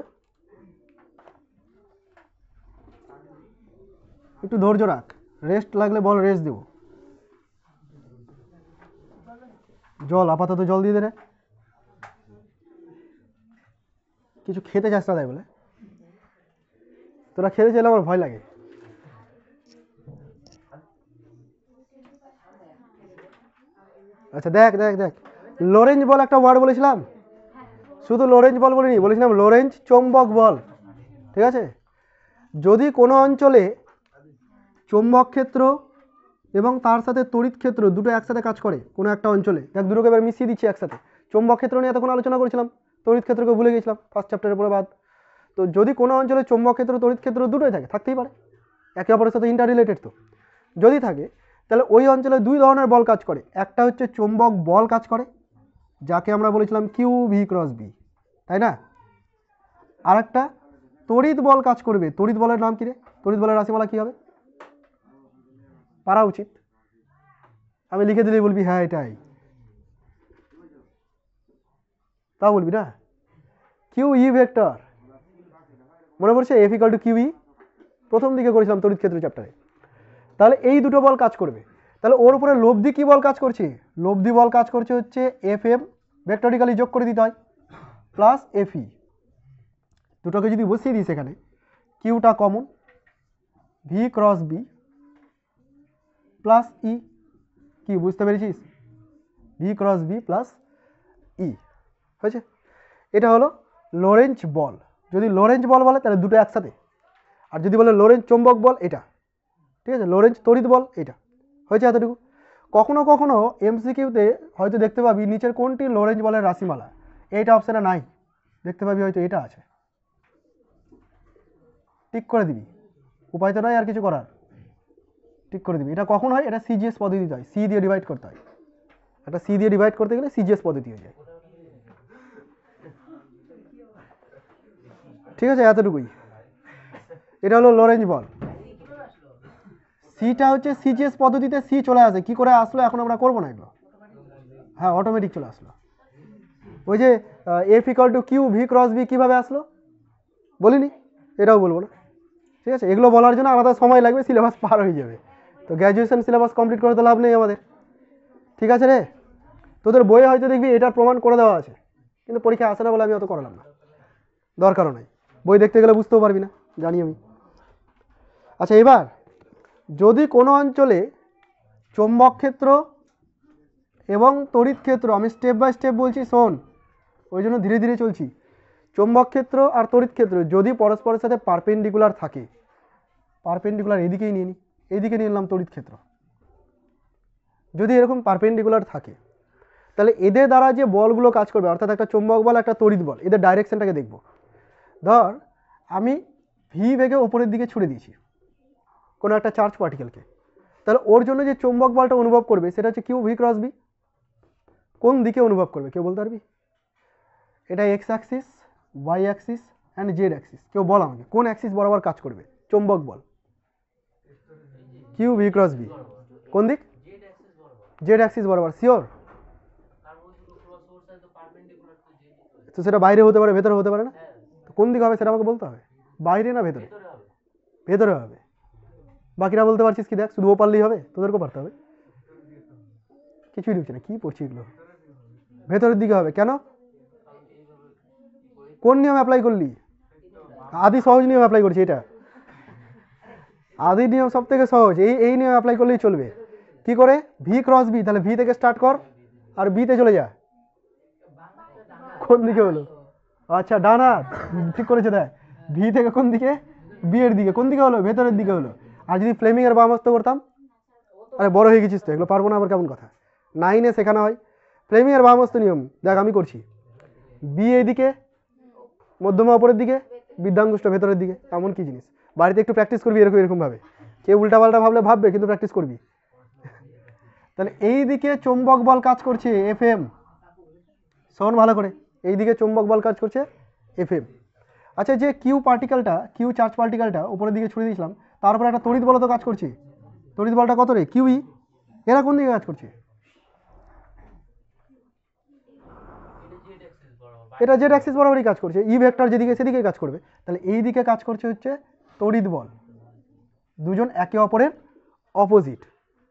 একটু ধৈর্য রাখ, রেস্ট লাগলে বল, রেস্ট দেবো। জল, আপাতত জল দিয়ে দে রে। কিছু খেতে চাস না তাই বলে? তোরা খেতে চাইলে আমার ভয় লাগে। আচ্ছা দেখ দেখ দেখ, লরেঞ্জ বল একটা ওয়ার্ড বলেছিলাম, শুধু লরেঞ্জ বল বলিনি, বলেছিলাম লরেঞ্জ চৌম্বক বল। ঠিক আছে, যদি কোনো অঞ্চলে চৌম্বক ক্ষেত্র এবং তার সাথে তড়িৎ ক্ষেত্র দুটো একসাথে কাজ করে কোনো একটা অঞ্চলে, দেখ দুটোকে এবার মিশিয়ে দিচ্ছি একসাথে। চৌম্বক ক্ষেত্র নিয়ে এতক্ষণ আলোচনা করেছিলাম, তড়িৎ ক্ষেত্রকে ভুলে গেছিলাম ফার্স্ট চ্যাপ্টারের পরে বাদ। তো যদি কোনো অঞ্চলে চৌম্বক ক্ষেত্র তড়িৎ ক্ষেত্র দুটোই থাকে, থাকতেই পারে, একে অপরের সাথে ইন্টার রিলেটেড, তো যদি থাকে তাহলে ওই অঞ্চলে দুই ধরনের বল কাজ করে। একটা হচ্ছে চৌম্বক বল কাজ করে, যাকে আমরা বলেছিলাম কিউ ভি ক্রস বি, তাই না? আর একটা তড়িৎ বল কাজ করবে। তড়িৎ বলের নাম কি রে? তড়িৎ বলের রাশিমালা কি হবে? পারা উচিত, আমি লিখে দিলেই বলবি হ্যাঁ এটাই, তাও বলবি না? কিউ ই ভেক্টর, মনে পড়ছে? F equal to Q E, প্রথম দিকে করেছিলাম তড়িৎ ক্ষেত্র চ্যাপ্টারে। তাহলে এই দুটো বল কাজ করবে। তাহলে ওর উপরে লব্ধি কি বল কাজ করছে? লব্ধি বল কাজ করছে হচ্ছে এফ এম, ভেক্টরিক্যালি যোগ করে দিতে হয়, প্লাস এফ ই। দুটোকে যদি বসিয়ে দিই সেখানে, কিউটা common, V cross B plus E, কি বুঝতে পেরেছিস? V cross B plus E হয়েছে। এটা হলো লরেঞ্জ বল। যদি লরেঞ্জ বল বলে তাহলে দুটো একসাথে, আর যদি বলে লরেঞ্জ চৌম্বক বল এটা, ঠিক আছে, লরেঞ্জ তড়িৎ বল এটা হয়েছে এতটুকু। কখনো কখনো এমসিকিউতে হয়তো দেখতে পাবি নিচের কোনটি লরেঞ্জ বলের রাশিমালা, এইটা অপশানে নাই, দেখতে পাবি হয়তো এটা আছে, টিক করে দিবি, উপায় তো নয় আর কিছু করার, টিক করে দিবি। এটা কখন হয়? এটা সিজিএস পদ্ধতিতে হয়, সি দিয়ে ডিভাইড করতে হয়, একটা সি দিয়ে ডিভাইড করতে গেলে সিজিএস পদ্ধতি হয়ে যায়। ঠিক আছে, এতটুকুই। এটা হলো লরেঞ্জ বল। সিটা হচ্ছে সিজিএস পদ্ধতিতে সি চলে আসে, কি করে আসলো এখন আমরা করবো না এগুলো, হ্যাঁ অটোমেটিক চলে আসলো। ওই যে F equal to Q V cross B কীভাবে আসলো বলিনি, এটাও বলবো না। ঠিক আছে, এগুলো বলার জন্য আলাদা সময় লাগবে, সিলেবাস পার হয়ে যাবে, তো গ্র্যাজুয়েশন সিলেবাস কমপ্লিট করে তো লাভ নেই আমাদের। ঠিক আছে রে, তোদের বইয়ে হয়তো দেখবি এটার প্রমাণ করে দেওয়া আছে, কিন্তু পরীক্ষা আসে না বলে আমি অত করালাম না, দরকারও নাই, বই দেখতে গেলে বুঝতেও পারবি না, জানি আমি। আচ্ছা এবার যদি কোনো অঞ্চলে চৌম্বক ক্ষেত্র এবং তড়িৎ ক্ষেত্র, আমি স্টেপ বাই স্টেপ বলছি শোন, ওই জন্য ধীরে ধীরে চলছি। চৌম্বক ক্ষেত্র আর তড়িৎ ক্ষেত্র যদি পরস্পরের সাথে পারপেন্ডিকুলার থাকে, পারপেন্ডিকুলার এদিকেই নিয়ে নিই, এইদিকে নিয়ে নিলাম তড়িৎ ক্ষেত্র, যদি এরকম পারপেন্ডিকুলার থাকে তাহলে এদের দ্বারা যে বলগুলো কাজ করবে, অর্থাৎ একটা চৌম্বক বল একটা তড়িৎ বল, এদের ডাইরেকশনটাকে দেখব। ধর আমি ভি বেগে ওপরের দিকে ছুড়ে দিয়েছি কোনো একটা চার্জ পার্টিকেলকে, তাহলে ওর জন্য যে চৌম্বক বলটা অনুভব করবে সেটা হচ্ছে কিউ ভি ক্রস বি। কোন দিকে অনুভব করবে কেউ বলতে পারবি? এটা X axis, Y axis and Z axis, কেউ বল আমাকে কোন অ্যাক্সিস বরাবর কাজ করবে চৌম্বক বল? কিউ ভি ক্রস বি কোন দিক? জেড অ্যাক্সিস বরাবর, শিওর? তো সেটা বাইরে হতে পারে, ভেতরে হতে পারে না, তো কোন দিকে হবে সেটা আমাকে বলতে হবে, বাইরে না ভেতরে? ভেতরে হবে। বাকিরা বলতে পারছিস কি? দেখ শুধু ও পারলেই হবে, তোদেরকেও পারতে হবে। কিছুই ঢুকছে না, কি পড়ছি এগুলো? ভেতরের দিকে হবে কেন? কোন নিয়ম অ্যাপ্লাই করলি? আদি সহজ নিয়ম অ্যাপ্লাই করছি, এটা আদি নিয়ম সব থেকে সহজ, এই নিয়ম অ্যাপ্লাই করলেই চলবে। কি করে? ভি ক্রস বি, তাহলে ভি থেকে স্টার্ট কর আর বিতে চলে যা। কোন দিকে হলো? আচ্ছা ডান হাত, ঠিক করেছে দেখ, ভি থেকে কোন দিকে? বি এর দিকে। কোন দিকে হলো? ভেতরের দিকে হলো। আর যদি ফ্লেমিং এর বাম হস্ত করতাম, আরে বড় হয়ে গেছিস তো, এগুলো পারবো না আবার কেমন কথা, 9-এ শেখানো হয় ফ্লেমিং এর বাম হস্ত নিয়ম। দেখ আমি করছি, বি এইদিকে, মধ্যমা উপরের দিকে, বৃদ্ধাঙ্গুষ্ঠ ভেতরের দিকে। এমন কি জিনিস, বাড়িতে একটু প্র্যাকটিস করবি এরকম ভাবে, কেউ উল্টাপাল্টা ভাবলে ভাববে, কিন্তু প্র্যাকটিস করবি। তাহলে এই দিকে চৌম্বক বল কাজ করছে এফ এম, শোন ভালো করে, এই দিকে চৌম্বক বল কাজ করছে এফ এম। আচ্ছা যে কিউ পার্টিকেলটা, কিউ চার্জ পার্টিকেলটা উপরের দিকে ছুড়ে দিয়েছিলাম, তারপরে একটা তড়িৎ বল তো কাজ করছে, তড়িৎ বলটা কত রে, কিউই। এরা কোন দিকে কাজ করছে, এটা জেড অ্যাক্সিস বরাবরই কাজ করছে, ই ভেক্টর যেদিকে সেদিকে কাজ করবে। তাহলে এই দিকে কাজ করছে হচ্ছে তড়িৎ বল, দুজন একে অপরের অপোজিট,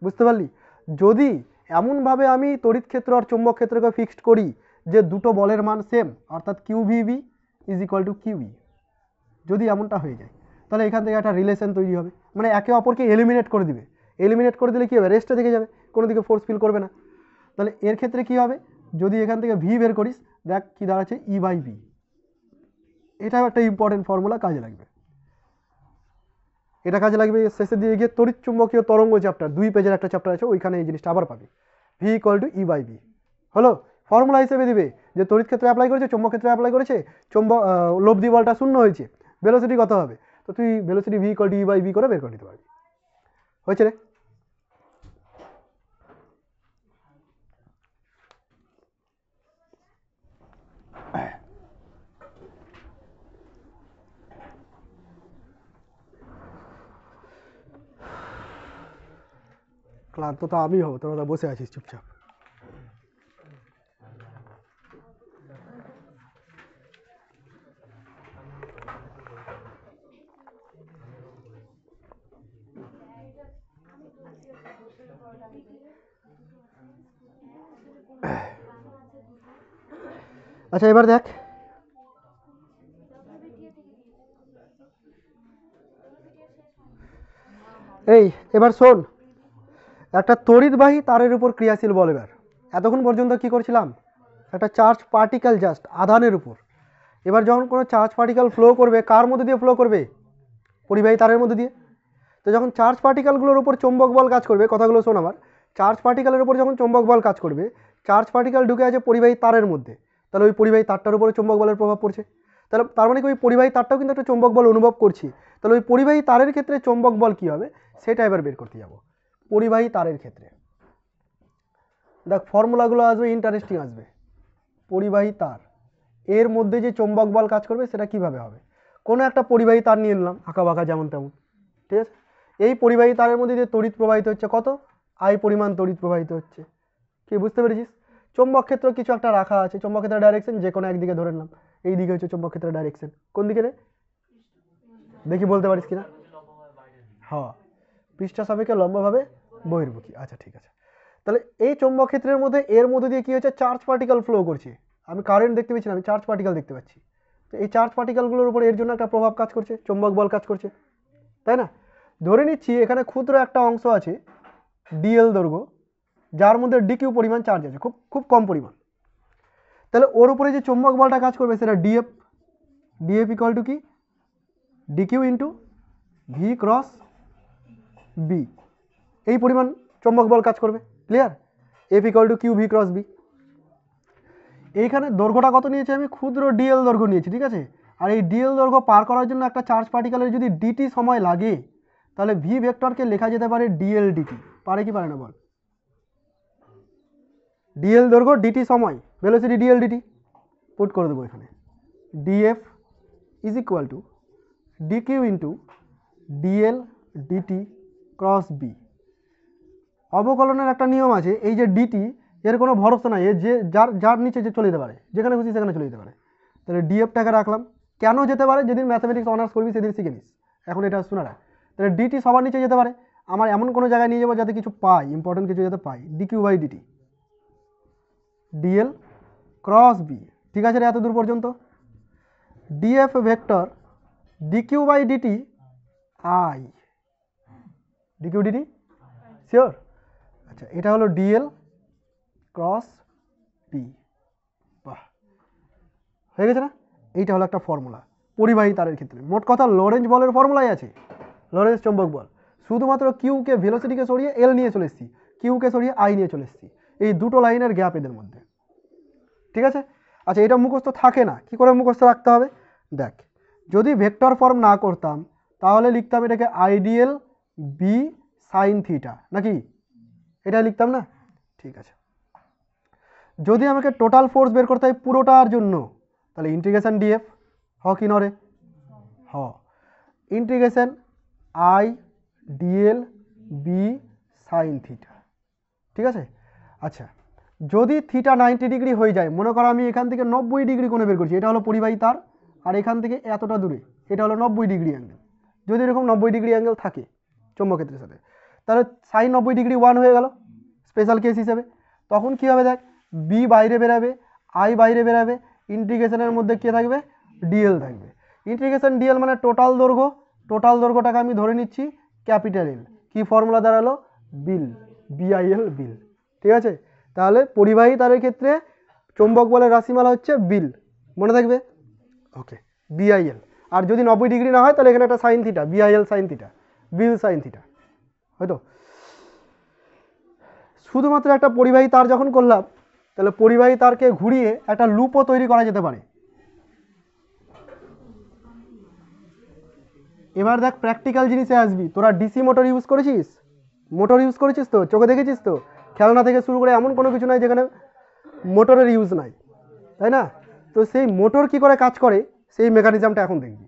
বুঝতে পারলি। যদি এমনভাবে আমি তড়িৎ ক্ষেত্র আর চৌম্বক ক্ষেত্রকে ফিক্সড করি যে দুটো বলের মান সেম, অর্থাৎ কিউভিবি ইজ ইকুয়াল টু কিউই, যদি এমনটা হয়ে যায় তাহলে এখান থেকে একটা রিলেশন তৈরি হবে, মানে একে অপরকে এলিমিনেট করে দিবে। এলিমিনেট করে দিলে কী হবে, রেস্টে দিকে যাবে, কোনো দিকে ফোর্স ফিল করবে না। তাহলে এর ক্ষেত্রে কী হবে, যদি এখান থেকে ভি বের করিস, দেখ কী দাঁড়াচ্ছে, ই বাই বি। এটাও একটা ইম্পর্টেন্ট ফর্মুলা, কাজে লাগবে, এটা কাজে লাগবে। শেষে দিয়ে গিয়ে তড়িৎ চুম্বকীয় তরঙ্গ চ্যাপ্টার 2 পেজের একটা চ্যাপ্টার আছে, ওইখানে এই জিনিসটা আবার পাবি, V equal to E by B. হলো, ফর্মুলা হিসেবে দিবে যে তড়িৎ ক্ষেত্রে অ্যাপ্লাই করেছে, চৌম্বক ক্ষেত্রে অ্যাপ্লাই করেছে, চৌম্বক লব্ধি বলটা শূন্য হয়েছে, ভেলোসিটি কত হবে, তো তুই velocity V equal to E by B করে বের করে দিতে পারবি। হয়েছে রে। ক্লান্ত তো আমি হব, তোরা বসে আছিস চুপচাপ। আচ্ছা এবার দেখ, এই এবার শোন, একটা তড়িৎবাহী তারের উপর ক্রিয়াশীল বল। এবার এতক্ষণ পর্যন্ত কি করছিলাম, একটা চার্জ পার্টিকেল জাস্ট আধানের উপর। এবার যখন কোনো চার্জ পার্টিকেল ফ্লো করবে, কার মধ্যে দিয়ে ফ্লো করবে, পরিবাহী তারের মধ্যে দিয়ে। তো যখন চার্জ পার্টিকেলগুলোর উপর চৌম্বক বল কাজ করবে, কথাগুলো শোন আমার, চার্জ পার্টিকেলের উপর যখন চৌম্বক বল কাজ করবে, চার্জ পার্টিকেল ঢুকে আছে পরিবাহী তারের মধ্যে, তাহলে ওই পরিবাহী তারটার উপরে চৌম্বক বলের প্রভাব পড়ছে। তাহলে তার মানে কি ওই পরিবাহী তারটাও কিন্তু একটা চৌম্বক বল অনুভব করছি। তাহলে ওই পরিবাহী তারের ক্ষেত্রে চৌম্বক বল কী হবে সেটা এবার বের করতে যাব। পরিবাহী তারের ক্ষেত্রে দেখ ফর্মুলাগুলো আসবে, ইন্টারেস্টিং আসবে। পরিবাহী তার এর মধ্যে যে চৌম্বক বল কাজ করবে সেটা কিভাবে হবে, কোনো একটা পরিবাহী তার নিয়ে নিলাম, আঁকা বাঁকা যেমন তেমন, ঠিক আছে। এই পরিবাহী তারের মধ্যে যে তড়িৎ প্রবাহিত হচ্ছে কত, আই পরিমাণ তড়িৎ প্রবাহিত হচ্ছে, কি বুঝতে পেরেছিস। চৌম্বক ক্ষেত্র কিছু একটা রাখা আছে, চৌম্বক ক্ষেত্রের ডাইরেকশন যে কোনো একদিকে ধরে নিলাম, এই দিকে হচ্ছে চৌম্বক ক্ষেত্রের ডাইরেকশন, কোন দিকে রে দেখি বলতে পারিস কিনা। হ্যাঁ, পৃষ্ঠ সাপেক্ষে লম্বভাবে বহির্মুখী, আচ্ছা ঠিক আছে। তাহলে এই চৌম্বক ক্ষেত্রের মধ্যে এর মধ্যে দিয়ে কি হচ্ছে, চার্জ পার্টিকেল ফ্লো করছে। আমি কারেন্ট দেখতে পাচ্ছি না, আমি চার্জ পার্টিকেল দেখতে পাচ্ছি। তো এই চার্জ পার্টিকেলগুলোর উপর এর জন্য একটা প্রভাব কাজ করছে, চৌম্বক বল কাজ করছে, তাই না। ধরে নিচ্ছি এখানে ক্ষুদ্র একটা অংশ আছে ডিএল দৈর্ঘ্য, যার মধ্যে ডিকিউ পরিমাণ চার্জ আছে, খুব খুব কম পরিমাণ। তাহলে ওর উপরে যে চৌম্বক বলটা কাজ করবে সেটা ডিএফ, ডিএফ ইকুয়াল টু কি, dQ into V cross B, এই পরিমাণ চৌম্বক বল কাজ করবে, clear. F equal to Q V cross B. এইখানে দৈর্ঘ্যটা কত নিয়েছি আমি, ক্ষুদ্র ডিএল দৈর্ঘ্য নিয়েছি, ঠিক আছে। আর এই ডিএল দৈর্ঘ্য পার করার জন্য একটা চার্জ পার্টিকেলের যদি ডিটি সময় লাগে, তাহলে ভি ভেক্টরকে লেখা যেতে পারে ডিএল ডিটি, পারে কি পারে না বল। ডিএল দৈর্ঘ্য ডিটি সময়, ভেলোসিটি ডিএল ডিটি পুট করে দেবো এখানে, D F is equal to D Q into D L D T cross B. অবকলনের একটা নিয়ম আছে, এই যে ডিটি এর কোনো ভরসা নাই, এর যে যার যার নিচে যে চলে যেতে পারে, যেখানে খুশি সেখানে চলে যেতে পারে। তাহলে ডিএফটাকে রাখলাম, কেন যেতে পারে, যেদিন ম্যাথামেটিক্স অনার্স করবি সেদিন শিখে নিস, এখন এটা শোনা রাখ। তাহলে ডিটি সবার নিচে যেতে পারে, আমার এমন কোনো জায়গায় নিয়ে যাবো যাতে কিছু পাই, ইম্পর্টেন্ট কিছু যাতে পাই, D Q by D T D L cross B, ঠিক আছে রে এত দূর পর্যন্ত। D F vector D Q by D T I, D Q D T sure. আচ্ছা এটা হলো ডিএল ক্রস বি, বাহ হয়ে গেছে না। এইটা হলো একটা ফর্মুলা পরিবাহী তারের ক্ষেত্রে। মোট কথা লরেঞ্জ বলের ফর্মুলাই আছে, লরেঞ্জ চৌম্বক বল। শুধুমাত্র কিউকে ভেলোসিটিকে সরিয়ে এল নিয়ে চলে এসেছি, কিউকে সরিয়ে আই নিয়ে চলে এসেছি, এই দুটো লাইনের গ্যাপ এদের মধ্যে, ঠিক আছে। আচ্ছা এটা মুখস্থ থাকে না, কি করে মুখস্থ রাখতে হবে দেখ, যদি ভেক্টর ফর্ম না করতাম তাহলে লিখতাম এটাকে আইডিএল বি সাইন থিটা, নাকি এটা লিখতাম না, ঠিক আছে। যদি আমাকে টোটাল ফোর্স বের করতে হয় পুরোটার জন্য, তাহলে ইন্টিগ্রেশন ডিএফ হ কি নরে, হ integration I dL B sine theta, ঠিক আছে। আচ্ছা, যদি থিটা 90 ডিগ্রি হয়ে যায়, মনে করো আমি এখান থেকে 90 ডিগ্রি কোণে বের করছি, এটা হলো পরিবাহী তার, আর এখান থেকে এতটা দূরে এটা হলো 90 ডিগ্রি অ্যাঙ্গেল। যদি এরকম 90 ডিগ্রি অ্যাঙ্গেল থাকে চৌম্বকক্ষেত্রের সাথে, তাহলে সাইন 90 ডিগ্রি 1 হয়ে গেল স্পেশাল কেস হিসেবে। তখন কী হবে দেখ, বি বাইরে বেরাবে, আই বাইরে বেরাবে, ইন্টিগ্রেশনের মধ্যে কে থাকবে, ডিএল থাকবে। ইন্টিগ্রেশন ডিএল মানে টোটাল দৈর্ঘ্য, টোটাল দৈর্ঘ্যটাকে আমি ধরে নিচ্ছি ক্যাপিটাল এল। কী ফর্মুলা দাঁড়ালো, বিল, বিআইএল বিল, ঠিক আছে। তাহলে পরিবাহী তারের ক্ষেত্রে চৌম্বক বলের রাশিমালা হচ্ছে বিল, মনে থাকবে, ওকে, বিআইএল। আর যদি 90 ডিগ্রি না হয় তাহলে এখানে একটা sine theta, BIL sine theta, বিল সাইন থিটা, হয়তো। শুধুমাত্র একটা পরিবাহী তার যখন করলাম, তাহলে পরিবাহী তারকে ঘুরিয়ে একটা লুপও তৈরি করা যেতে পারে। এবার দেখ প্র্যাকটিক্যাল জিনিসে আসবি, তোরা ডিসি মোটর ইউজ করেছিস, মোটর ইউজ করেছিস তো, চোখে দেখেছিস তো, খেলনা থেকে শুরু করে এমন কোনো কিছু নাই যেখানে মোটরের ইউজ নাই, তাই না? তো সেই মোটর কি করে কাজ করে সেই মেকানিজমটা এখন দেখবি।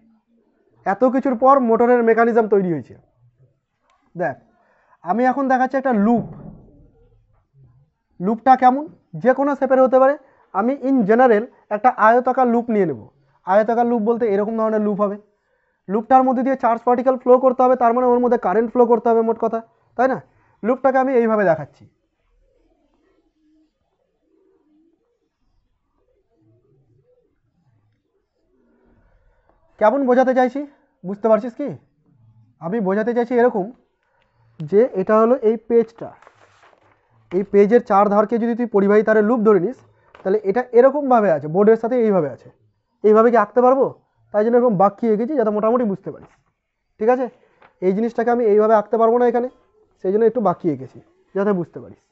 এত কিছুর পর মোটরের মেকানিজম তৈরি হয়েছে। দেখ আমি এখন দেখাচ্ছি একটা লুপ। লুপটা কেমন, যে কোনো শেপের হতে পারে। আমি ইন জেনারেল একটা আয়তাকার লুপ নিয়ে নেব। আয়তাকার লুপ বলতে এরকম ধরনের লুপ হবে। লুপটার মধ্যে দিয়ে চার্জ পার্টিকেল ফ্লো করতে হবে, তার মানে ওর মধ্যে কারেন্ট ফ্লো করতে হবে, মোট কথা, তাই না? লুপটাকে আমি এইভাবে দেখাচ্ছি। কেমন বোঝাতে চাইছি বুঝতে পারছিস কি? আমি বোঝাতে চাইছি এরকম যে এটা হলো এই পেজটা, এই পেজের চার ধারকে যদি তুই পরিবাহী তারের লুপ ধরে নিস, তাহলে এটা এরকমভাবে আছে, বোর্ডের সাথে এইভাবে আছে। এইভাবে কি আঁকতে পারবো? তাই জন্য এরকম বাঁকিয়ে এঁকেছি যাতে মোটামুটি বুঝতে পারিস, ঠিক আছে। এই জিনিসটাকে আমি এইভাবে আঁকতে পারবো না এখানে, সেই জন্য একটু বাঁকিয়ে এঁকেছি যাতে বুঝতে পারিস।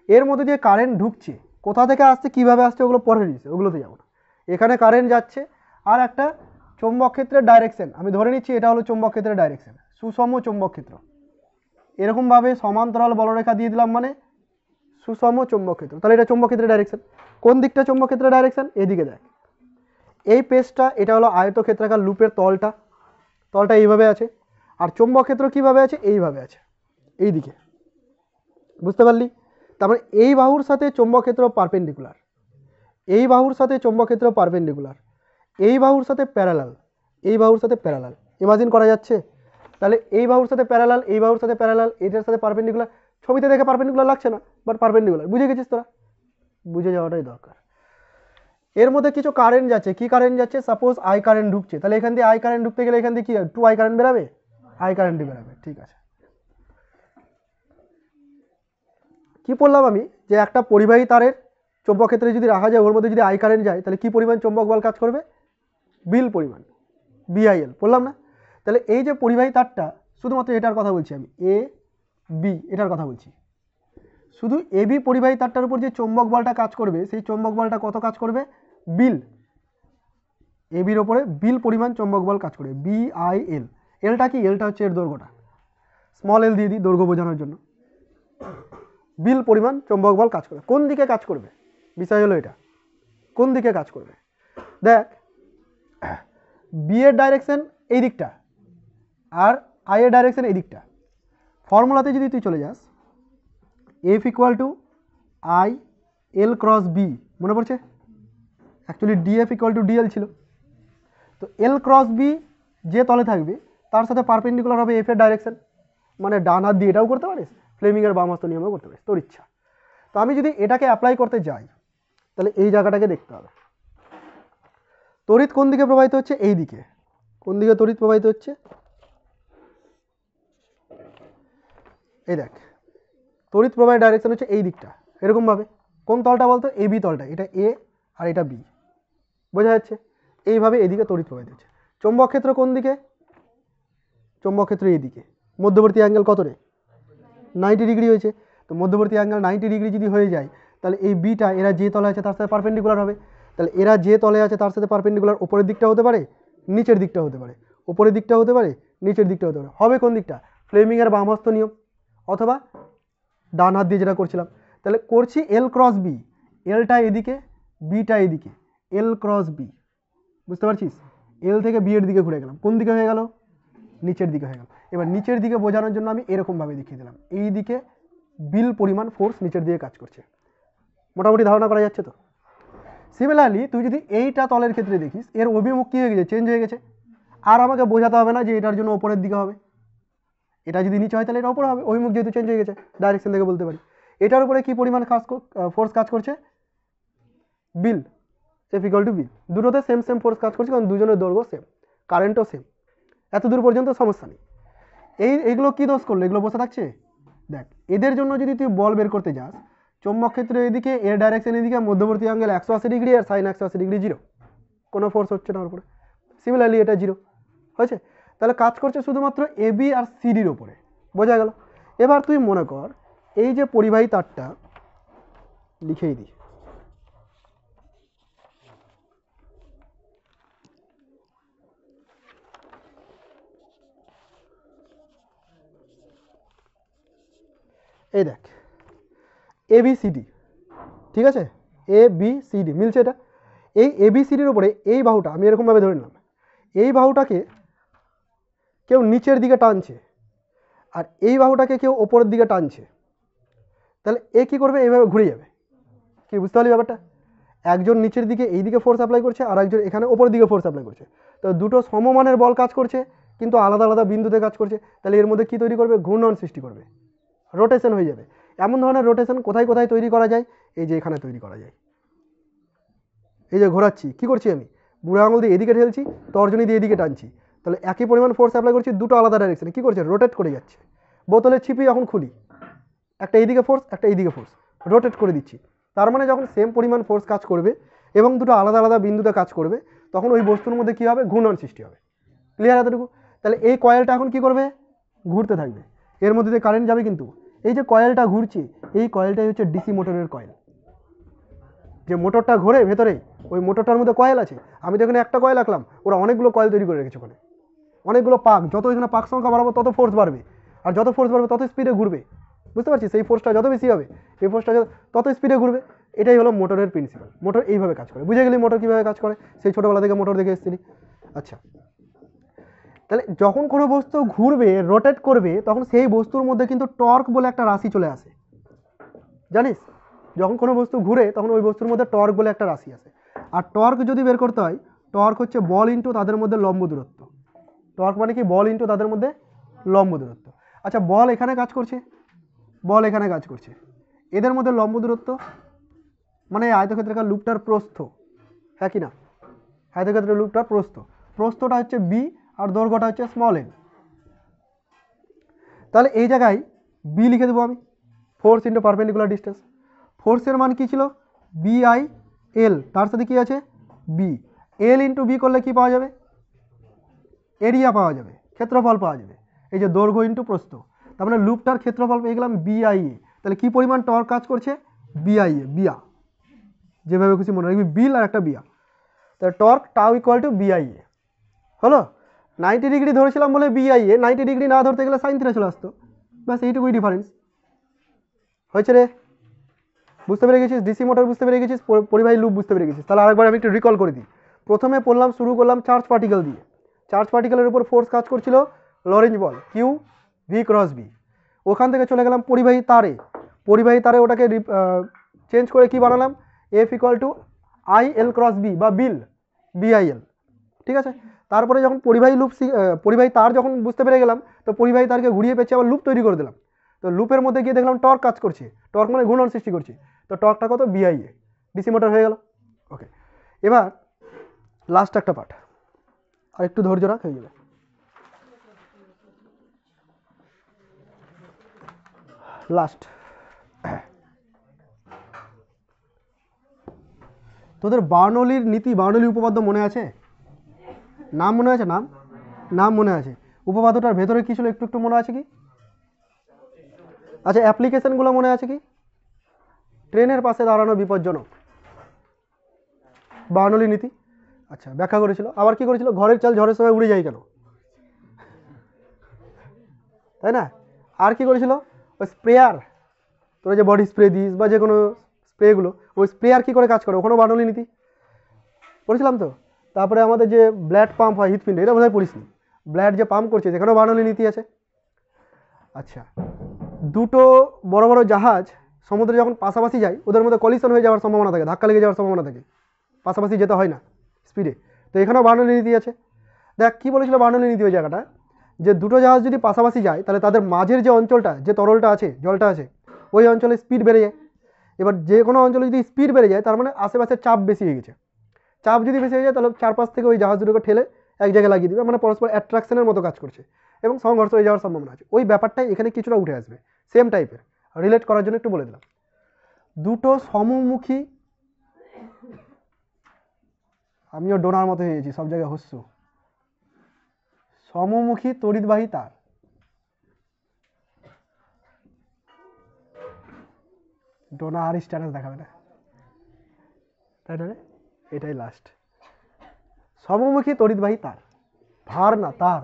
এর মধ্যে দিয়ে কারেন্ট ঢুকছে, কোথা থেকে আসছে, কীভাবে আসছে, ওগুলো পরে নিচ্ছে, ওগুলোতে যাবো না। এখানে কারেন্ট যাচ্ছে, আর একটা চৌম্বক ক্ষেত্রের ডাইরেকশন আমি ধরে নিচ্ছি, এটা হলো চৌম্বক ক্ষেত্রের ডাইরেকশন, সুষম চৌম্বক ক্ষেত্র। এরকমভাবে সমান্তরাল বলরেখা দিয়ে দিলাম মানে সুষম চৌম্বক ক্ষেত্র। তাহলে এটা চৌম্বক ক্ষেত্রের ডাইরেকশন। কোন দিকটা চৌম্বক ক্ষেত্রের ডাইরেকশন? এদিকে দেখ, এই পেজটা এটা হলো আয়তক্ষেত্রাকার লুপের তলটা, তলটা এইভাবে আছে। আর চৌম্বক ক্ষেত্র কীভাবে আছে? এইভাবে আছে, এই দিকে, বুঝতে পারলি? তারপরে এই বাহুর সাথে চৌম্বক ক্ষেত্র পারপেন্ডিকুলার, এই বাহুর সাথে চৌম্বক ক্ষেত্র পারপেন্ডিকুলার, এই বাহুর সাথে প্যারালাল, এই বাহুর সাথে প্যারালাল। ইমাজিন করা যাচ্ছে? তাহলে এই বাহুর সাথে প্যারালাল, এই বাহুর সাথে প্যারালাল, এটার সাথে পারপেন্ডিকুলার। ছবিতে দেখে পারপেন্ডিকুলার লাগছে না, বাট পারপেন্ডিকুলার। বুঝে গেছিস তোরা? বুঝে যাওয়াটাই দরকার। এর মধ্যে কিছু কারেন্ট যাচ্ছে, কি কারেন্ট যাচ্ছে? সাপোজ আই কারেন্ট ঢুকছে, তাহলে এখান দিয়ে আই কারেন্ট ঢুকতে গেলে এখান দিয়ে কি 2i কারেন্ট বেরাবে, আই কারেন্টই বেরাবে, ঠিক আছে। কি বললাম আমি, যে একটা পরিবাহী তারের চৌম্বক ক্ষেত্রে যদি রাখা যায়, ওর মধ্যে যদি আই কারেন্ট যায়, তাহলে কি পরিমাণ চৌম্বক বল কাজ করবে? বিল পরিমাণ, বিআইএল, বললাম না? তাহলে এই যে পরিবাহী তারটা, শুধুমাত্র এটার কথা বলছি আমি, এ বি এটার কথা বলছি। শুধু এ বি পরিবাহী তারটার উপর যে চৌম্বক বলটা কাজ করবে, সেই চৌম্বক বলটা কত কাজ করবে? বিল, এ বির ওপরে বিল পরিমাণ চৌম্বক বল কাজ করবে, বিআইএল। এলটা কি? এলটা হচ্ছে এর দৈর্ঘ্যটা, স্মল এল দিয়ে দিই দৈর্ঘ্য বোঝানোর জন্য। বিল পরিমাণ চৌম্বক বল কাজ করবে। কোন দিকে কাজ করবে? বিষয় হলো এটা, কোন দিকে কাজ করবে। দেখ বি এর ডাইরেকশন এই দিকটা, আর আই এর ডাইরেকশন এই দিকটা। ফর্মুলাতে যদি তুই চলে যাস, F equal to I L cross B, মনে পড়ছে? Actually dF equal to dL ছিল। তো এল ক্রস বি যে তলে থাকবে তার সাথে পারপেন্ডিকুলার হবে এফ এর ডাইরেকশন, মানে ডান হাত দিয়ে এটাও করতে পারিস, ফ্লেমিংয়ের বাম হস্ত নিয়মেও করতে পারিস, তোর ইচ্ছা। তো আমি যদি এটাকে অ্যাপ্লাই করতে যাই, তাহলে এই জায়গাটাকে দেখতে হবে। তড়িৎ কোন দিকে প্রবাহিত হচ্ছে? এই দিকে। কোন দিকে তড়িৎ প্রবাহিত হচ্ছে? এই দেখ, তড়িৎ প্রবাহের ডাইরেকশন হচ্ছে এই দিকটা, এরকমভাবে। কোন তলটা বলতো? এ বি তলটা, এটা এ আর এটা বি, বোঝা যাচ্ছে? এইভাবে এদিকে তড়িৎ প্রবাহিত হচ্ছে। চৌম্বক ক্ষেত্র কোন দিকে? চৌম্বক ক্ষেত্র এইদিকে। মধ্যবর্তী অ্যাঙ্গেল কত রে? 90 ডিগ্রি হয়েছে। তো মধ্যবর্তী অ্যাঙ্গেল 90 ডিগ্রি যদি হয়ে যায়, তাহলে এই বিটা এরা যে তলে আছে তার সাথে পারপেন্ডিকুলার হবে। তাহলে এরা যে তলে আছে তার সাথে পারপেন্ডিকুলার ওপরের দিকটা হতে পারে, নিচের দিকটা হতে পারে, ওপরের দিকটা হতে পারে, নিচের দিকটা হতে পারে। হবে কোন দিকটা? ফ্লেমিংয়ের বাম হস্ত নিয়ম, অথবা ডান হাত দিয়ে যেটা করছিলাম। তাহলে করছি এল ক্রস বি, এলটা এদিকে, বিটা এদিকে, এল ক্রস বি, বুঝতে পারছিস? এল থেকে বি এর দিকে ঘুরে গেলাম, কোন দিকে হয়ে গেল? নিচের দিকে হয়ে গেল। এবার নিচের দিকে বোঝানোর জন্য আমি এরকমভাবে দেখিয়ে দিলাম, এই দিকে বিল পরিমাণ ফোর্স নিচের দিকে কাজ করছে। মোটামুটি ধারণা করা যাচ্ছে তো? সিমিলারলি তুই যদি এইটা তলের ক্ষেত্রে দেখিস, এর অভিমুখ কী হয়ে গেছে, চেঞ্জ হয়ে গেছে। আর আমাকে বোঝাতে হবে না যে এটার জন্য ওপরের দিকে হবে, এটা যদি নিচে হয় তাহলে এটা ওপরে হবে, অভিমুখ যেহেতু চেঞ্জ হয়ে গেছে ডাইরেকশন থেকে বলতে পারি। এটার উপরে কি পরিমাণ ফোর্স কাজ করছে, বিল, এফ ইকুয়াল টু বিল। দুটোতে সেম সেম ফোর্স কাজ করছে, কারণ দুজনের দৈর্ঘ্য সেম, কারেন্টও সেম। এত দূর পর্যন্ত সমস্যা নেই। এইগুলো কি দোষ করলো, এগুলো বসে থাকছে। দেখ, এদের জন্য যদি তুই বল বের করতে যাস, চৌম্বক ক্ষেত্র এদিকে, এর ডাইরেকশন এদিকে, মধ্যবর্তী অ্যাঙ্গেল 180 ডিগ্রি আর সাইন 180 ডিগ্রি, জিরো, কোনো ফোর্স হচ্ছে না ওর উপরে। সিমিলারলি এটা জিরো হয়েছে, তাহলে কাজ করছে শুধুমাত্র এবি আর সিডির ওপরে, বোঝা গেল। এবার তুই মনে কর এই যে পরিবাহী তারটা, লিখেই দিই, এই দেখ ABCD, ঠিক আছে, ABCD মিলছে এটা। এই ABCDর উপরে এই বাহুটা আমি এরকমভাবে ধরে নিলাম, এই বাহুটাকে কেউ নিচের দিকে টানছে আর এই বাহুটাকে কেউ ওপরের দিকে টানছে, তাহলে এ কী করবে, এইভাবে ঘুরে যাবে। কি বুঝতে পারলি ব্যাপারটা? একজন নিচের দিকে এই দিকে ফোর্স অ্যাপ্লাই করছে আর একজন এখানে ওপরের দিকে ফোর্স অ্যাপ্লাই করছে, তো দুটো সমমানের বল কাজ করছে কিন্তু আলাদা আলাদা বিন্দুতে কাজ করছে, তাহলে এর মধ্যে কী তৈরি করবে, ঘূর্ণন সৃষ্টি করবে, রোটেশন হয়ে যাবে। এমন ধরনের রোটেশন কোথায় কোথায় তৈরি করা যায়, এই যে এখানে তৈরি করা যায়। এই যে ঘোরাচ্ছি, কি করছি আমি, বুড়ো আঙুল দিয়ে এদিকে ঠেলছি, তর্জনী দিয়ে এদিকে টানছি, তাহলে একই পরিমাণ ফোর্স অ্যাপ্লাই করছি, দুটো আলাদা ডাইরেকশনে, কী করছে, রোটেট করে যাচ্ছে। বোতলের ছিপি যখন খুলি, একটা এইদিকে ফোর্স একটা এইদিকে ফোর্স, রোটেট করে দিচ্ছি। তার মানে যখন সেম পরিমাণ ফোর্স কাজ করবে এবং দুটো আলাদা আলাদা বিন্দুতে কাজ করবে, তখন ওই বস্তুর মধ্যে কী হবে, ঘূর্ণন সৃষ্টি হবে। ক্লিয়ার এতটুকু? তাহলে এই কয়েলটা এখন কি করবে, ঘুরতে থাকবে, এর মধ্যে দিয়ে কারেন্ট যাবে। কিন্তু এই যে কয়েলটা ঘুরছে, এই কয়েলটাই হচ্ছে ডিসি মোটরের কয়েল। যে মোটরটা ঘোরে ভেতরে, ওই মোটরটার মধ্যে কয়েল আছে। আমি তো এখানে একটা কয়েল রাখলাম, ওরা অনেকগুলো কয়েল তৈরি করে রেখেছে ওখানে, অনেকগুলো পাক। যত এখানে পাক সংখ্যা বাড়াবো তত ফোর্স বাড়বে, আর যত ফোর্স বাড়বে তত স্পিডে ঘুরবে। বুঝতে পারছিস? সেই ফোর্সটা যত বেশি হবে, এই ফোর্সটা তত স্পিডে ঘুরবে। এটাই হলো মোটরের প্রিন্সিপাল। মোটর এইভাবে কাজ করে, বুঝে গেলি মোটর কীভাবে কাজ করে, সেই ছোটোবেলা থেকে মোটর দেখে এসেছিলি। আচ্ছা, তাহলে যখন কোনো বস্তু ঘুরবে, রোটেট করবে, তখন সেই বস্তুর মধ্যে কিন্তু টর্ক বলে একটা রাশি চলে আসে, জানিস? যখন কোনো বস্তু ঘুরে তখন ওই বস্তুর মধ্যে টর্ক বলে একটা রাশি আসে। আর টর্ক যদি বের করতে হয়, টর্ক হচ্ছে বল ইন্টু তাদের মধ্যে লম্ব দূরত্ব। টর্ক মানে কি, বল ইন্টু তাদের মধ্যে লম্ব দূরত্ব। আচ্ছা, বল এখানে কাজ করছে, বল এখানে কাজ করছে, এদের মধ্যে লম্ব দূরত্ব মানে আয়তক্ষেত্রাকার লুপটার প্রস্থ, হ্যাঁ কি না? আয়তক্ষেত্রের লুপটার প্রস্থ, প্রস্থটা হচ্ছে বি আর দৈর্ঘ্যটা হচ্ছে স্মল এন। তাহলে এই জায়গায় বি লিখে দেবো আমি, ফোর্স ইন্টু পারপেন্ডিকুলার ডিস্টেন্স। ফোর্সের মান কী ছিল, BIL, তার সাথে কি আছে, বি। এল ইন্টু বি করলে কি পাওয়া যাবে, এরিয়া পাওয়া যাবে, ক্ষেত্রফল পাওয়া যাবে। এই যে দৈর্ঘ্য ইন্টু প্রস্থ, তার মানে লুপটার ক্ষেত্রফল পেয়ে গেলাম BIA। তাহলে কি পরিমাণ টর্ক কাজ করছে, BIA, বিয়া, যেভাবে খুশি মনে রাখবি, বিল আর একটা বিয়া। তাহলে torque tau equal to BIA হলো। 90 ডিগ্রি ধরেছিলাম বলে BIA, 90 ডিগ্রি না ধরতে গেলে সাইন থিটা চলে আসতো, ব্যাস এইটুকুই ডিফারেন্স হয়েছে রে। বুঝতে পেরে গেছিস? ডিসি মোটর বুঝতে পেরে গেছিস, পরিবাহী লুপ বুঝতে পেরে গেছিস। তাহলে আরেকবার আমি একটু রিকল করে দিই। প্রথমে শুরু করলাম চার্জ পার্টিকেল দিয়ে। চার্জ পার্টিকেলের উপর ফোর্স কাজ করছিল লরেঞ্জ বল, কিউ ভি ক্রস বি। ওখান থেকে চলে গেলাম পরিবাহী তারে, পরিবাহী তারে ওটাকে চেঞ্জ করে কি বানালাম, F equal to IL cross B বা বিল, BIL, ঠিক আছে। তারপরে যখন পরিবাহী লুপ, পরিবাহী তার যখন বুঝতে পেরে গেলাম, তো পরিবাহী তারকে ঘুরিয়ে পেঁচে আবার লুপ তৈরি করে দিলাম। তো লুপের মধ্যে গিয়ে দেখলাম টর্ক কাজ করছে, টর্ক মানে ঘূর্ণন সৃষ্টি করছে, তো টর্কটা কত, BIA, ডিসি মোটর হয়ে গেল। ওকে, এবার লাস্ট একটা পার্ট, আর একটু ধৈর্য রাখ, হয়ে যাবে। লাস্ট, তোদের বার্নৌলির নীতি, বার্নৌলি উপপাদ্য মনে আছে? নাম মনে আছে? নাম মনে আছে। উপপাদ্যটার ভেতরে কি ছিল একটু একটু মনে আছে কি? আচ্ছা, অ্যাপ্লিকেশনগুলো মনে আছে কি? ট্রেনের পাশে দাঁড়ানো বিপজ্জনক, বার্নৌলি নীতি। আচ্ছা, ব্যাখ্যা করেছিল। আবার কি করেছিল, ঘরের চাল ঝড়ের সময় উড়ে যায় কেন, তাই না? আর কি করেছিল, ওই স্প্রেয়ার, তোরা যে বডি স্প্রে দিস বা যে কোনো স্প্রেগুলো, ওই স্প্রেয়ার কী করে কাজ করে, ওখানেও বার্নৌলি নীতি পড়েছিলাম তো। তারপরে আমাদের যে ব্লাড পাম্প হয় হৃৎপিণ্ড, এটা বোধহয় পড়িসনি। ব্লাড যে পাম্প করছে সেখানেও বার্নৌলি নীতি আছে। আচ্ছা, দুটো বড় বড় জাহাজ সমুদ্রে যখন পাশাপাশি যায় ওদের মধ্যে কলিশন হয়ে যাওয়ার সম্ভাবনা থাকে, ধাক্কা লেগে যাওয়ার সম্ভাবনা থাকে, পাশাপাশি যেতে হয় না স্পিডে, তো এখানেও বার্নৌলি নীতি আছে। দেখ কী বলেছিল বার্নৌলি নীতি ওই জায়গাটা, যে দুটো জাহাজ যদি পাশাপাশি যায় তাহলে তাদের মাঝের যে অঞ্চলটা, যে তরলটা আছে, জলটা আছে, ওই অঞ্চলে স্পিড বেড়ে যায়। এবার যে কোনো অঞ্চলে যদি স্পিড বেড়ে যায় তার মানে আশেপাশে চাপ বেশি হয়ে গেছে। চাপ যদি বেশি হয়ে যায় তাহলে চারপাশ থেকে ওই জাহাজ দুটোকে ঠেলে এক জায়গায় লাগিয়ে দিবে, মানে পরস্পর অ্যাট্রাকশনের মতো কাজ করছে এবং সংঘর্ষ হয়ে যাওয়ার সম্ভাবনা আছে। ওই ব্যাপারটাই এখানে কিছুটা উঠে আসবে, সেম টাইপের। রিলেট করার জন্য একটু বলে দিলাম। দুটো সমমুখী, আমিও ডোনার মতো হয়ে গেছি, সব জায়গায় হস্য, সমমুখী তড়িৎবাহী তার। ডোনা আর স্ট্যাটাস দেখাবে না, তাই না? এটাই লাস্ট। সমমুখী তড়িৎবাহী তার, ভার না তার।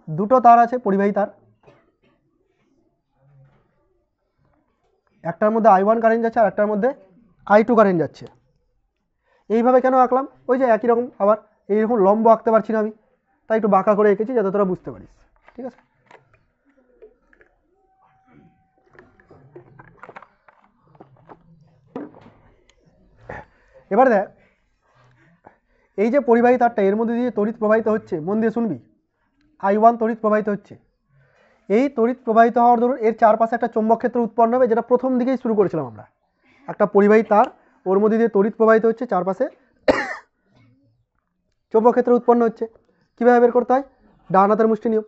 দুটো তার আছে পরিবাহী তার, একটার মধ্যে I1 কারেন্ট যাচ্ছে আর একটার মধ্যে I2 কারেন্ট যাচ্ছে। এইভাবে কেন আঁকলাম? ওই যে একই রকম, আবার এইরকম লম্ব আঁকতে পারছি না আমি, তাই একটু বাঁকা করে এঁকেছি যাতে তোরা বুঝতে পারিস, ঠিক আছে? এবার দেখ, এই যে পরিবাহী তারটা, এর মধ্যে দিয়ে তড়িৎ প্রবাহিত হচ্ছে, মন দিয়ে শুনবি, I1 তড়িৎ প্রবাহিত হচ্ছে। এই তড়িৎ প্রবাহিত হওয়ার দরুন এর চারপাশে একটা চৌম্বক ক্ষেত্র উৎপন্ন হবে, যেটা প্রথম দিকেই শুরু করেছিলাম আমরা। একটা পরিবাহী তার, ওর মধ্যে দিয়ে তড়িৎ প্রবাহিত হচ্ছে, চারপাশে চৌম্বক ক্ষেত্র উৎপন্ন হচ্ছে। কীভাবে বের করতে হয়? ডান হাতের মুষ্টি নিয়ম,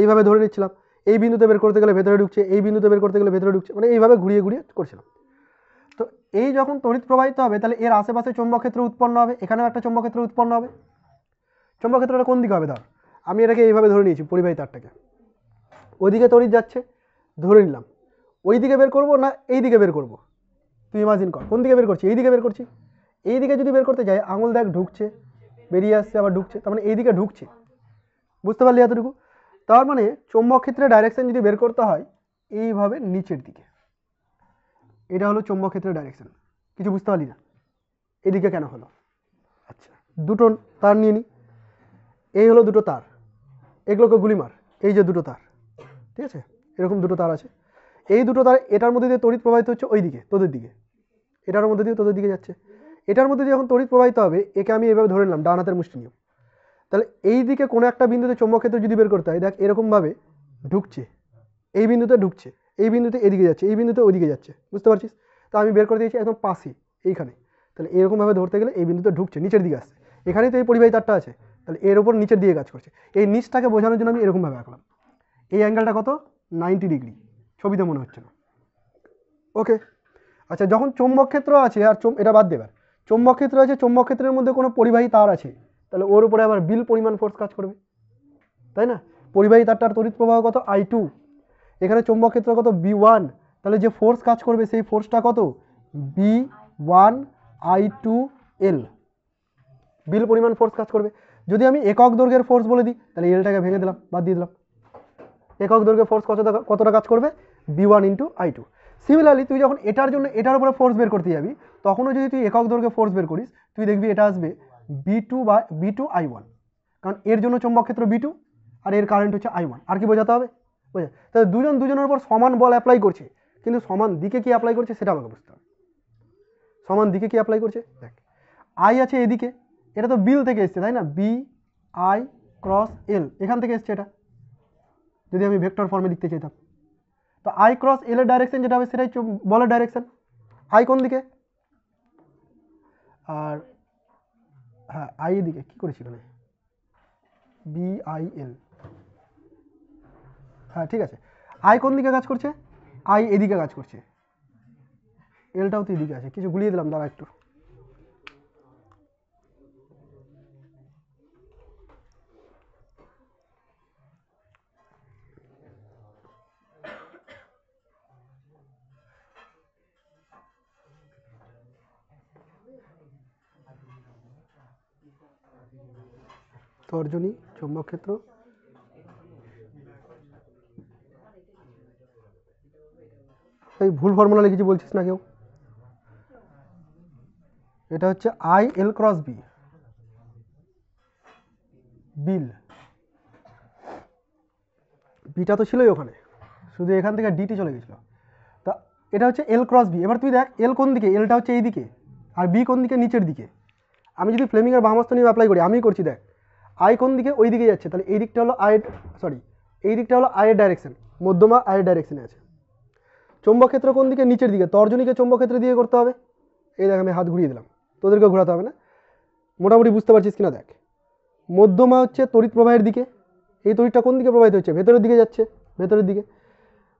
এইভাবে ধরে নিচ্ছিলাম, এই বিন্দুতে বের করতে গেলে ভেতরে ঢুকছে, এই বিন্দুতে বের করতে গেলে ভেতরে ঢুকছে, মানে এইভাবে ঘুরিয়ে ঘুরিয়ে করছিলাম। তো এই যখন তড়িৎ প্রবাহিত হবে তাহলে এর আশেপাশে চৌম্বক ক্ষেত্র উৎপন্ন হবে, এখানেও একটা চৌম্বক ক্ষেত্র উৎপন্ন হবে। চৌম্বক ক্ষেত্রটা কোন দিকে হবে? ধর আমি এটাকে এইভাবে ধরে নিয়েছি, পরিবাহী তারটাকে, ওইদিকে তড়িৎ যাচ্ছে, ধরে নিলাম। ওই দিকে বের করবো না এই দিকে বের করবো? তুই ইমাজিন কর, কোন দিকে বের করছি? এই দিকে বের করছি। এই দিকে যদি বের করতে যাই, আঙুল দেখ ঢুকছে, বেরিয়ে আসছে, আবার ঢুকছে, তার মানে এই দিকে ঢুকছে। বুঝতে পারলি এতটুকু? তার মানে চৌম্বক ক্ষেত্রের ডাইরেকশন যদি বের করতে হয় এইভাবে নিচের দিকে, এটা হলো চৌম্বক ক্ষেত্রের ডাইরেকশন। কিছু বুঝতে পারলি না এদিকে কেন হলো? আচ্ছা, দুটো তার নিয়ে নিই, এই হলো দুটো তার, এগুলোকে গুলি মার, এই যে দুটো তার, ঠিক আছে, এরকম দুটো তার আছে। এই দুটো তার, এটার মধ্যে দিয়ে তড়িৎ প্রবাহিত হচ্ছে ওই দিকে তোদের দিকে, এটার মধ্যে দিয়ে তোদের দিকে যাচ্ছে। এটার মধ্যে দিয়ে যখন তড়িৎ প্রবাহিত হবে, একে আমি এভাবে ধরে নিলাম ডান হাতের মুষ্টি নিয়ম। তাহলে এই দিকে কোনো একটা বিন্দুতে চৌম্বক ক্ষেত্র যদি বের করতে হয়, দেখ এরকমভাবে ঢুকছে, এই বিন্দুতে ঢুকছে, এই বিন্দুতে এদিকে যাচ্ছে, এই বিন্দুতে ওদিকে যাচ্ছে, বুঝতে পারছিস? তো আমি বের করে দিয়েছি একদম পাশে এইখানে। তাহলে এরকমভাবে ধরতে গেলে এই বিন্দুতে ঢুকছে, নিচের দিকে আসছে, এখানেই তো এই পরিবাহী তারটা আছে, তাহলে এর ওপর নিচের দিকে কাজ করছে। এই নিচটাকে বোঝানোর জন্য আমি এরকমভাবে আঁকলাম। এই অ্যাঙ্গেলটা কত? 90 ডিগ্রি, ছবিতে মনে হচ্ছে না। ওকে, আচ্ছা, যখন চৌম্বক ক্ষেত্র আছে, আর এটা বাদ দেবার, চৌম্বক ক্ষেত্র আছে, চৌম্বক ক্ষেত্রের মধ্যে কোনো পরিবাহী তার আছে, তাহলে ওর উপরে আবার বিল পরিমাণ ফোর্স কাজ করবে, তাই না? পরিবাহী তারটার তড়িৎ প্রবাহ কত? I2, এখানে চৌম্বক ক্ষেত্র কত? B1, তাহলে যে ফোর্স কাজ করবে সেই ফোর্সটা কত? B1I2L, বিল পরিমাণ ফোর্স কাজ করবে। যদি আমি একক দৈর্ঘ্যের ফোর্স বলে দিই তাহলে এলটাকে ভেঙে দিলাম, বাদ দিয়ে দিলাম। একক দৈর্ঘ্যের ফোর্স কতটা কাজ করবে? B1 × I2। সিমিলারলি তুই যখন এটার জন্য এটার উপরে ফোর্স বের করতে যাবি, তখনও যদি তুই একক দৈর্ঘ্যে ফোর্স বের করিস, তুই দেখবি এটা আসবে B2I1, কারণ এর জন্য চৌম্বক ক্ষেত্র B2 আর এর কারেন্ট হচ্ছে I1। আর কি বোঝাতে হবে? বোঝা? তাহলে দুজন দুজনের উপর সমান বল অ্যাপ্লাই করছে, কিন্তু সমান দিকে কি অ্যাপ্লাই করছে সেটা আমাকে বুঝতে হবে। সমান দিকে কি অ্যাপ্লাই করছে? দেখ, I আছে এদিকে, এটা তো বিল থেকে এসছে, তাই না? BI × L, এখান থেকে এসছে এটা, যদি আমি ভেক্টর ফর্মে লিখতে চাইতাম। তো I × L এর ডাইরেকশন যেটা হবে সেটাই বলের ডাইরেকশন। I কোন দিকে? আর হ্যাঁ, I এদিকে কি করেছি এখানে? BIL, হ্যাঁ ঠিক আছে। I কোন দিকে কাজ করছে? I এদিকে কাজ করছে, এলটাও তো এদিকে আছে, কিছু গুলিয়ে দিলাম, দাঁড়া একটু। তর্জনী, চৌম্বক ক্ষেত্র, এই ভুল ফর্মুলা লিখেছি বলছিস না কেউ? এটা হচ্ছে IL × B, বিল, বিটা তো ছিলই ওখানে, শুধু এখান থেকে ডিটি চলে গেছিল। তা এটা হচ্ছে এল ক্রস বি। এবার তুই দেখ এল কোন দিকে, এলটা হচ্ছে এই দিকে আর বি কোন দিকে, নিচের দিকে। আমি যদি ফ্লেমিংয়ের বামাস্ত নিয়ম অ্যাপ্লাই করি, আমি করছি দেখ, আই কোন দিকে, ওই দিকে যাচ্ছে, তাহলে এই দিকটা হলো এই দিকটা হলো আয়ের ডাইরেকশন, মধ্যমা আয়ের ডাইরেকশনে আছে। চৌম্বক ক্ষেত্র কোন দিকে, নিচের দিকে, তর্জনীকে চৌম্বক ক্ষেত্রে দিয়ে করতে হবে। এই দেখ আমি হাত ঘুরিয়ে দিলাম, তোদেরকে ঘোরাতে হবে না, মোটামুটি বুঝতে পারছিস কিনা দেখ। মধ্যমা হচ্ছে তড়িৎ প্রবাহের দিকে, এই তড়িৎটা কোন দিকে প্রবাহিত হচ্ছে, ভেতরের দিকে যাচ্ছে, ভেতরের দিকে।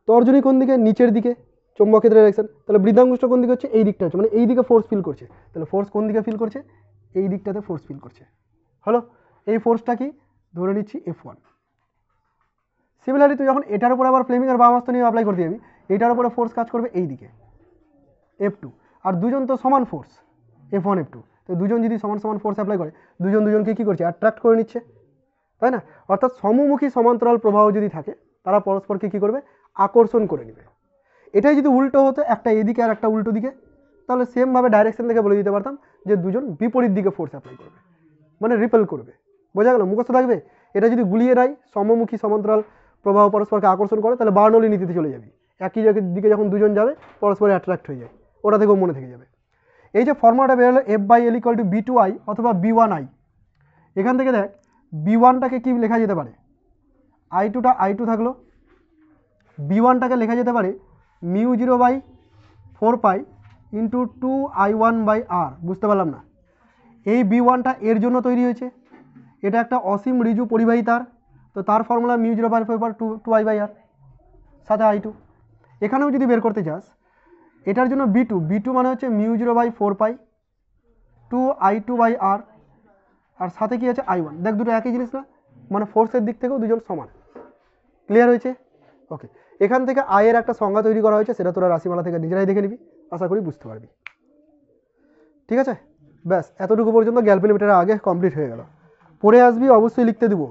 তর্জনী কোন দিকে, নিচের দিকে, চৌম্বক ক্ষেত্রের ডাইরেকশন। তাহলে বৃদ্ধাঙ্গুষ্ঠ কোন দিকে হচ্ছে, এই দিকটা হচ্ছে, মানে এই দিকে ফোর্স ফিল করছে। তাহলে ফোর্স কোন দিকে ফিল করছে, এই দিকটাতে ফোর্স ফিল করছে। হলো, এই ফোর্সটা কি ধরে নিচ্ছি F1। সিমিলারলি তুই যখন এটার উপর আবার ফ্লেমিংয়ের বামাস্ত নিয়ম অ্যাপ্লাই করতে যাবি, এটার উপরে ফোর্স কাজ করবে এই দিকে F2, আর দুজন তো সমান ফোর্স F1 F2, তো দুজন যদি সমান সমান ফোর্স অ্যাপ্লাই করে, দুজন দুজনকে কী করছে, অ্যাট্রাক্ট করে নিচ্ছে, তাই না? অর্থাৎ সমমুখী সমান্তরাল প্রবাহ যদি থাকে, তারা পরস্পরকে কী করবে, আকর্ষণ করে নেবে। এটাই যদি উল্টো হতো, একটা এদিকে আর একটা উল্টো দিকে, তাহলে সেমভাবে ডাইরেকশন থেকে বলে দিতে পারতাম যে দুজন বিপরীত দিকে ফোর্স অ্যাপ্লাই করবে, মানে রিপেল করবে। বোঝা গেল? মুখস্থ থাকবে। এটা যদি গুলিয়ে দেয়, সমমুখী সমান্তরাল প্রবাহ পরস্পরকে আকর্ষণ করে, তাহলে বার্নৌলি নীতিতে চলে যাবি। একই দিকে যখন দুজন যাবে, পরস্পর অ্যাট্রাক্ট হয়ে যায়, ওটা থেকেও মনে থেকে যাবে। এই যে ফর্মুলাটা বেরোলো F/L = B2I অথবা B1I, এখান থেকে দেখ B1টাকে কি লেখা যেতে পারে, I2টা I2 থাকলো, B1টাকে লেখা যেতে পারে μ0/4π × 2I1/R। বুঝতে পারলাম না, এই B1টা এর জন্য তৈরি হয়েছে, এটা একটা অসীম ঋজু পরিবাহী তার, তো তার ফর্মুলা μ0/4π 2I/R, সাথে I2। এখানেও যদি বের করতে চাস, এটার জন্য B2 মানে হচ্ছে μ0/4π 2I2/R, আর সাথে কি আছে I1। দেখ দুটো একই জিনিস না, মানে ফোর্সের দিক থেকেও দুজন সমান। ক্লিয়ার হয়েছে? ওকে, এখান থেকে আয়ের একটা সংজ্ঞা তৈরি করা হয়েছে, সেটা তোরা রাশিমালা থেকে নিজেরাই দেখে নিবি, আশা করি বুঝতে পারবি। ঠিক আছে, ব্যাস এতটুকু পর্যন্ত গ্যালভ্যানোমিটারের আগে কমপ্লিট হয়ে গেল। পড়ে আসবি, অবশ্যই লিখতে দিব।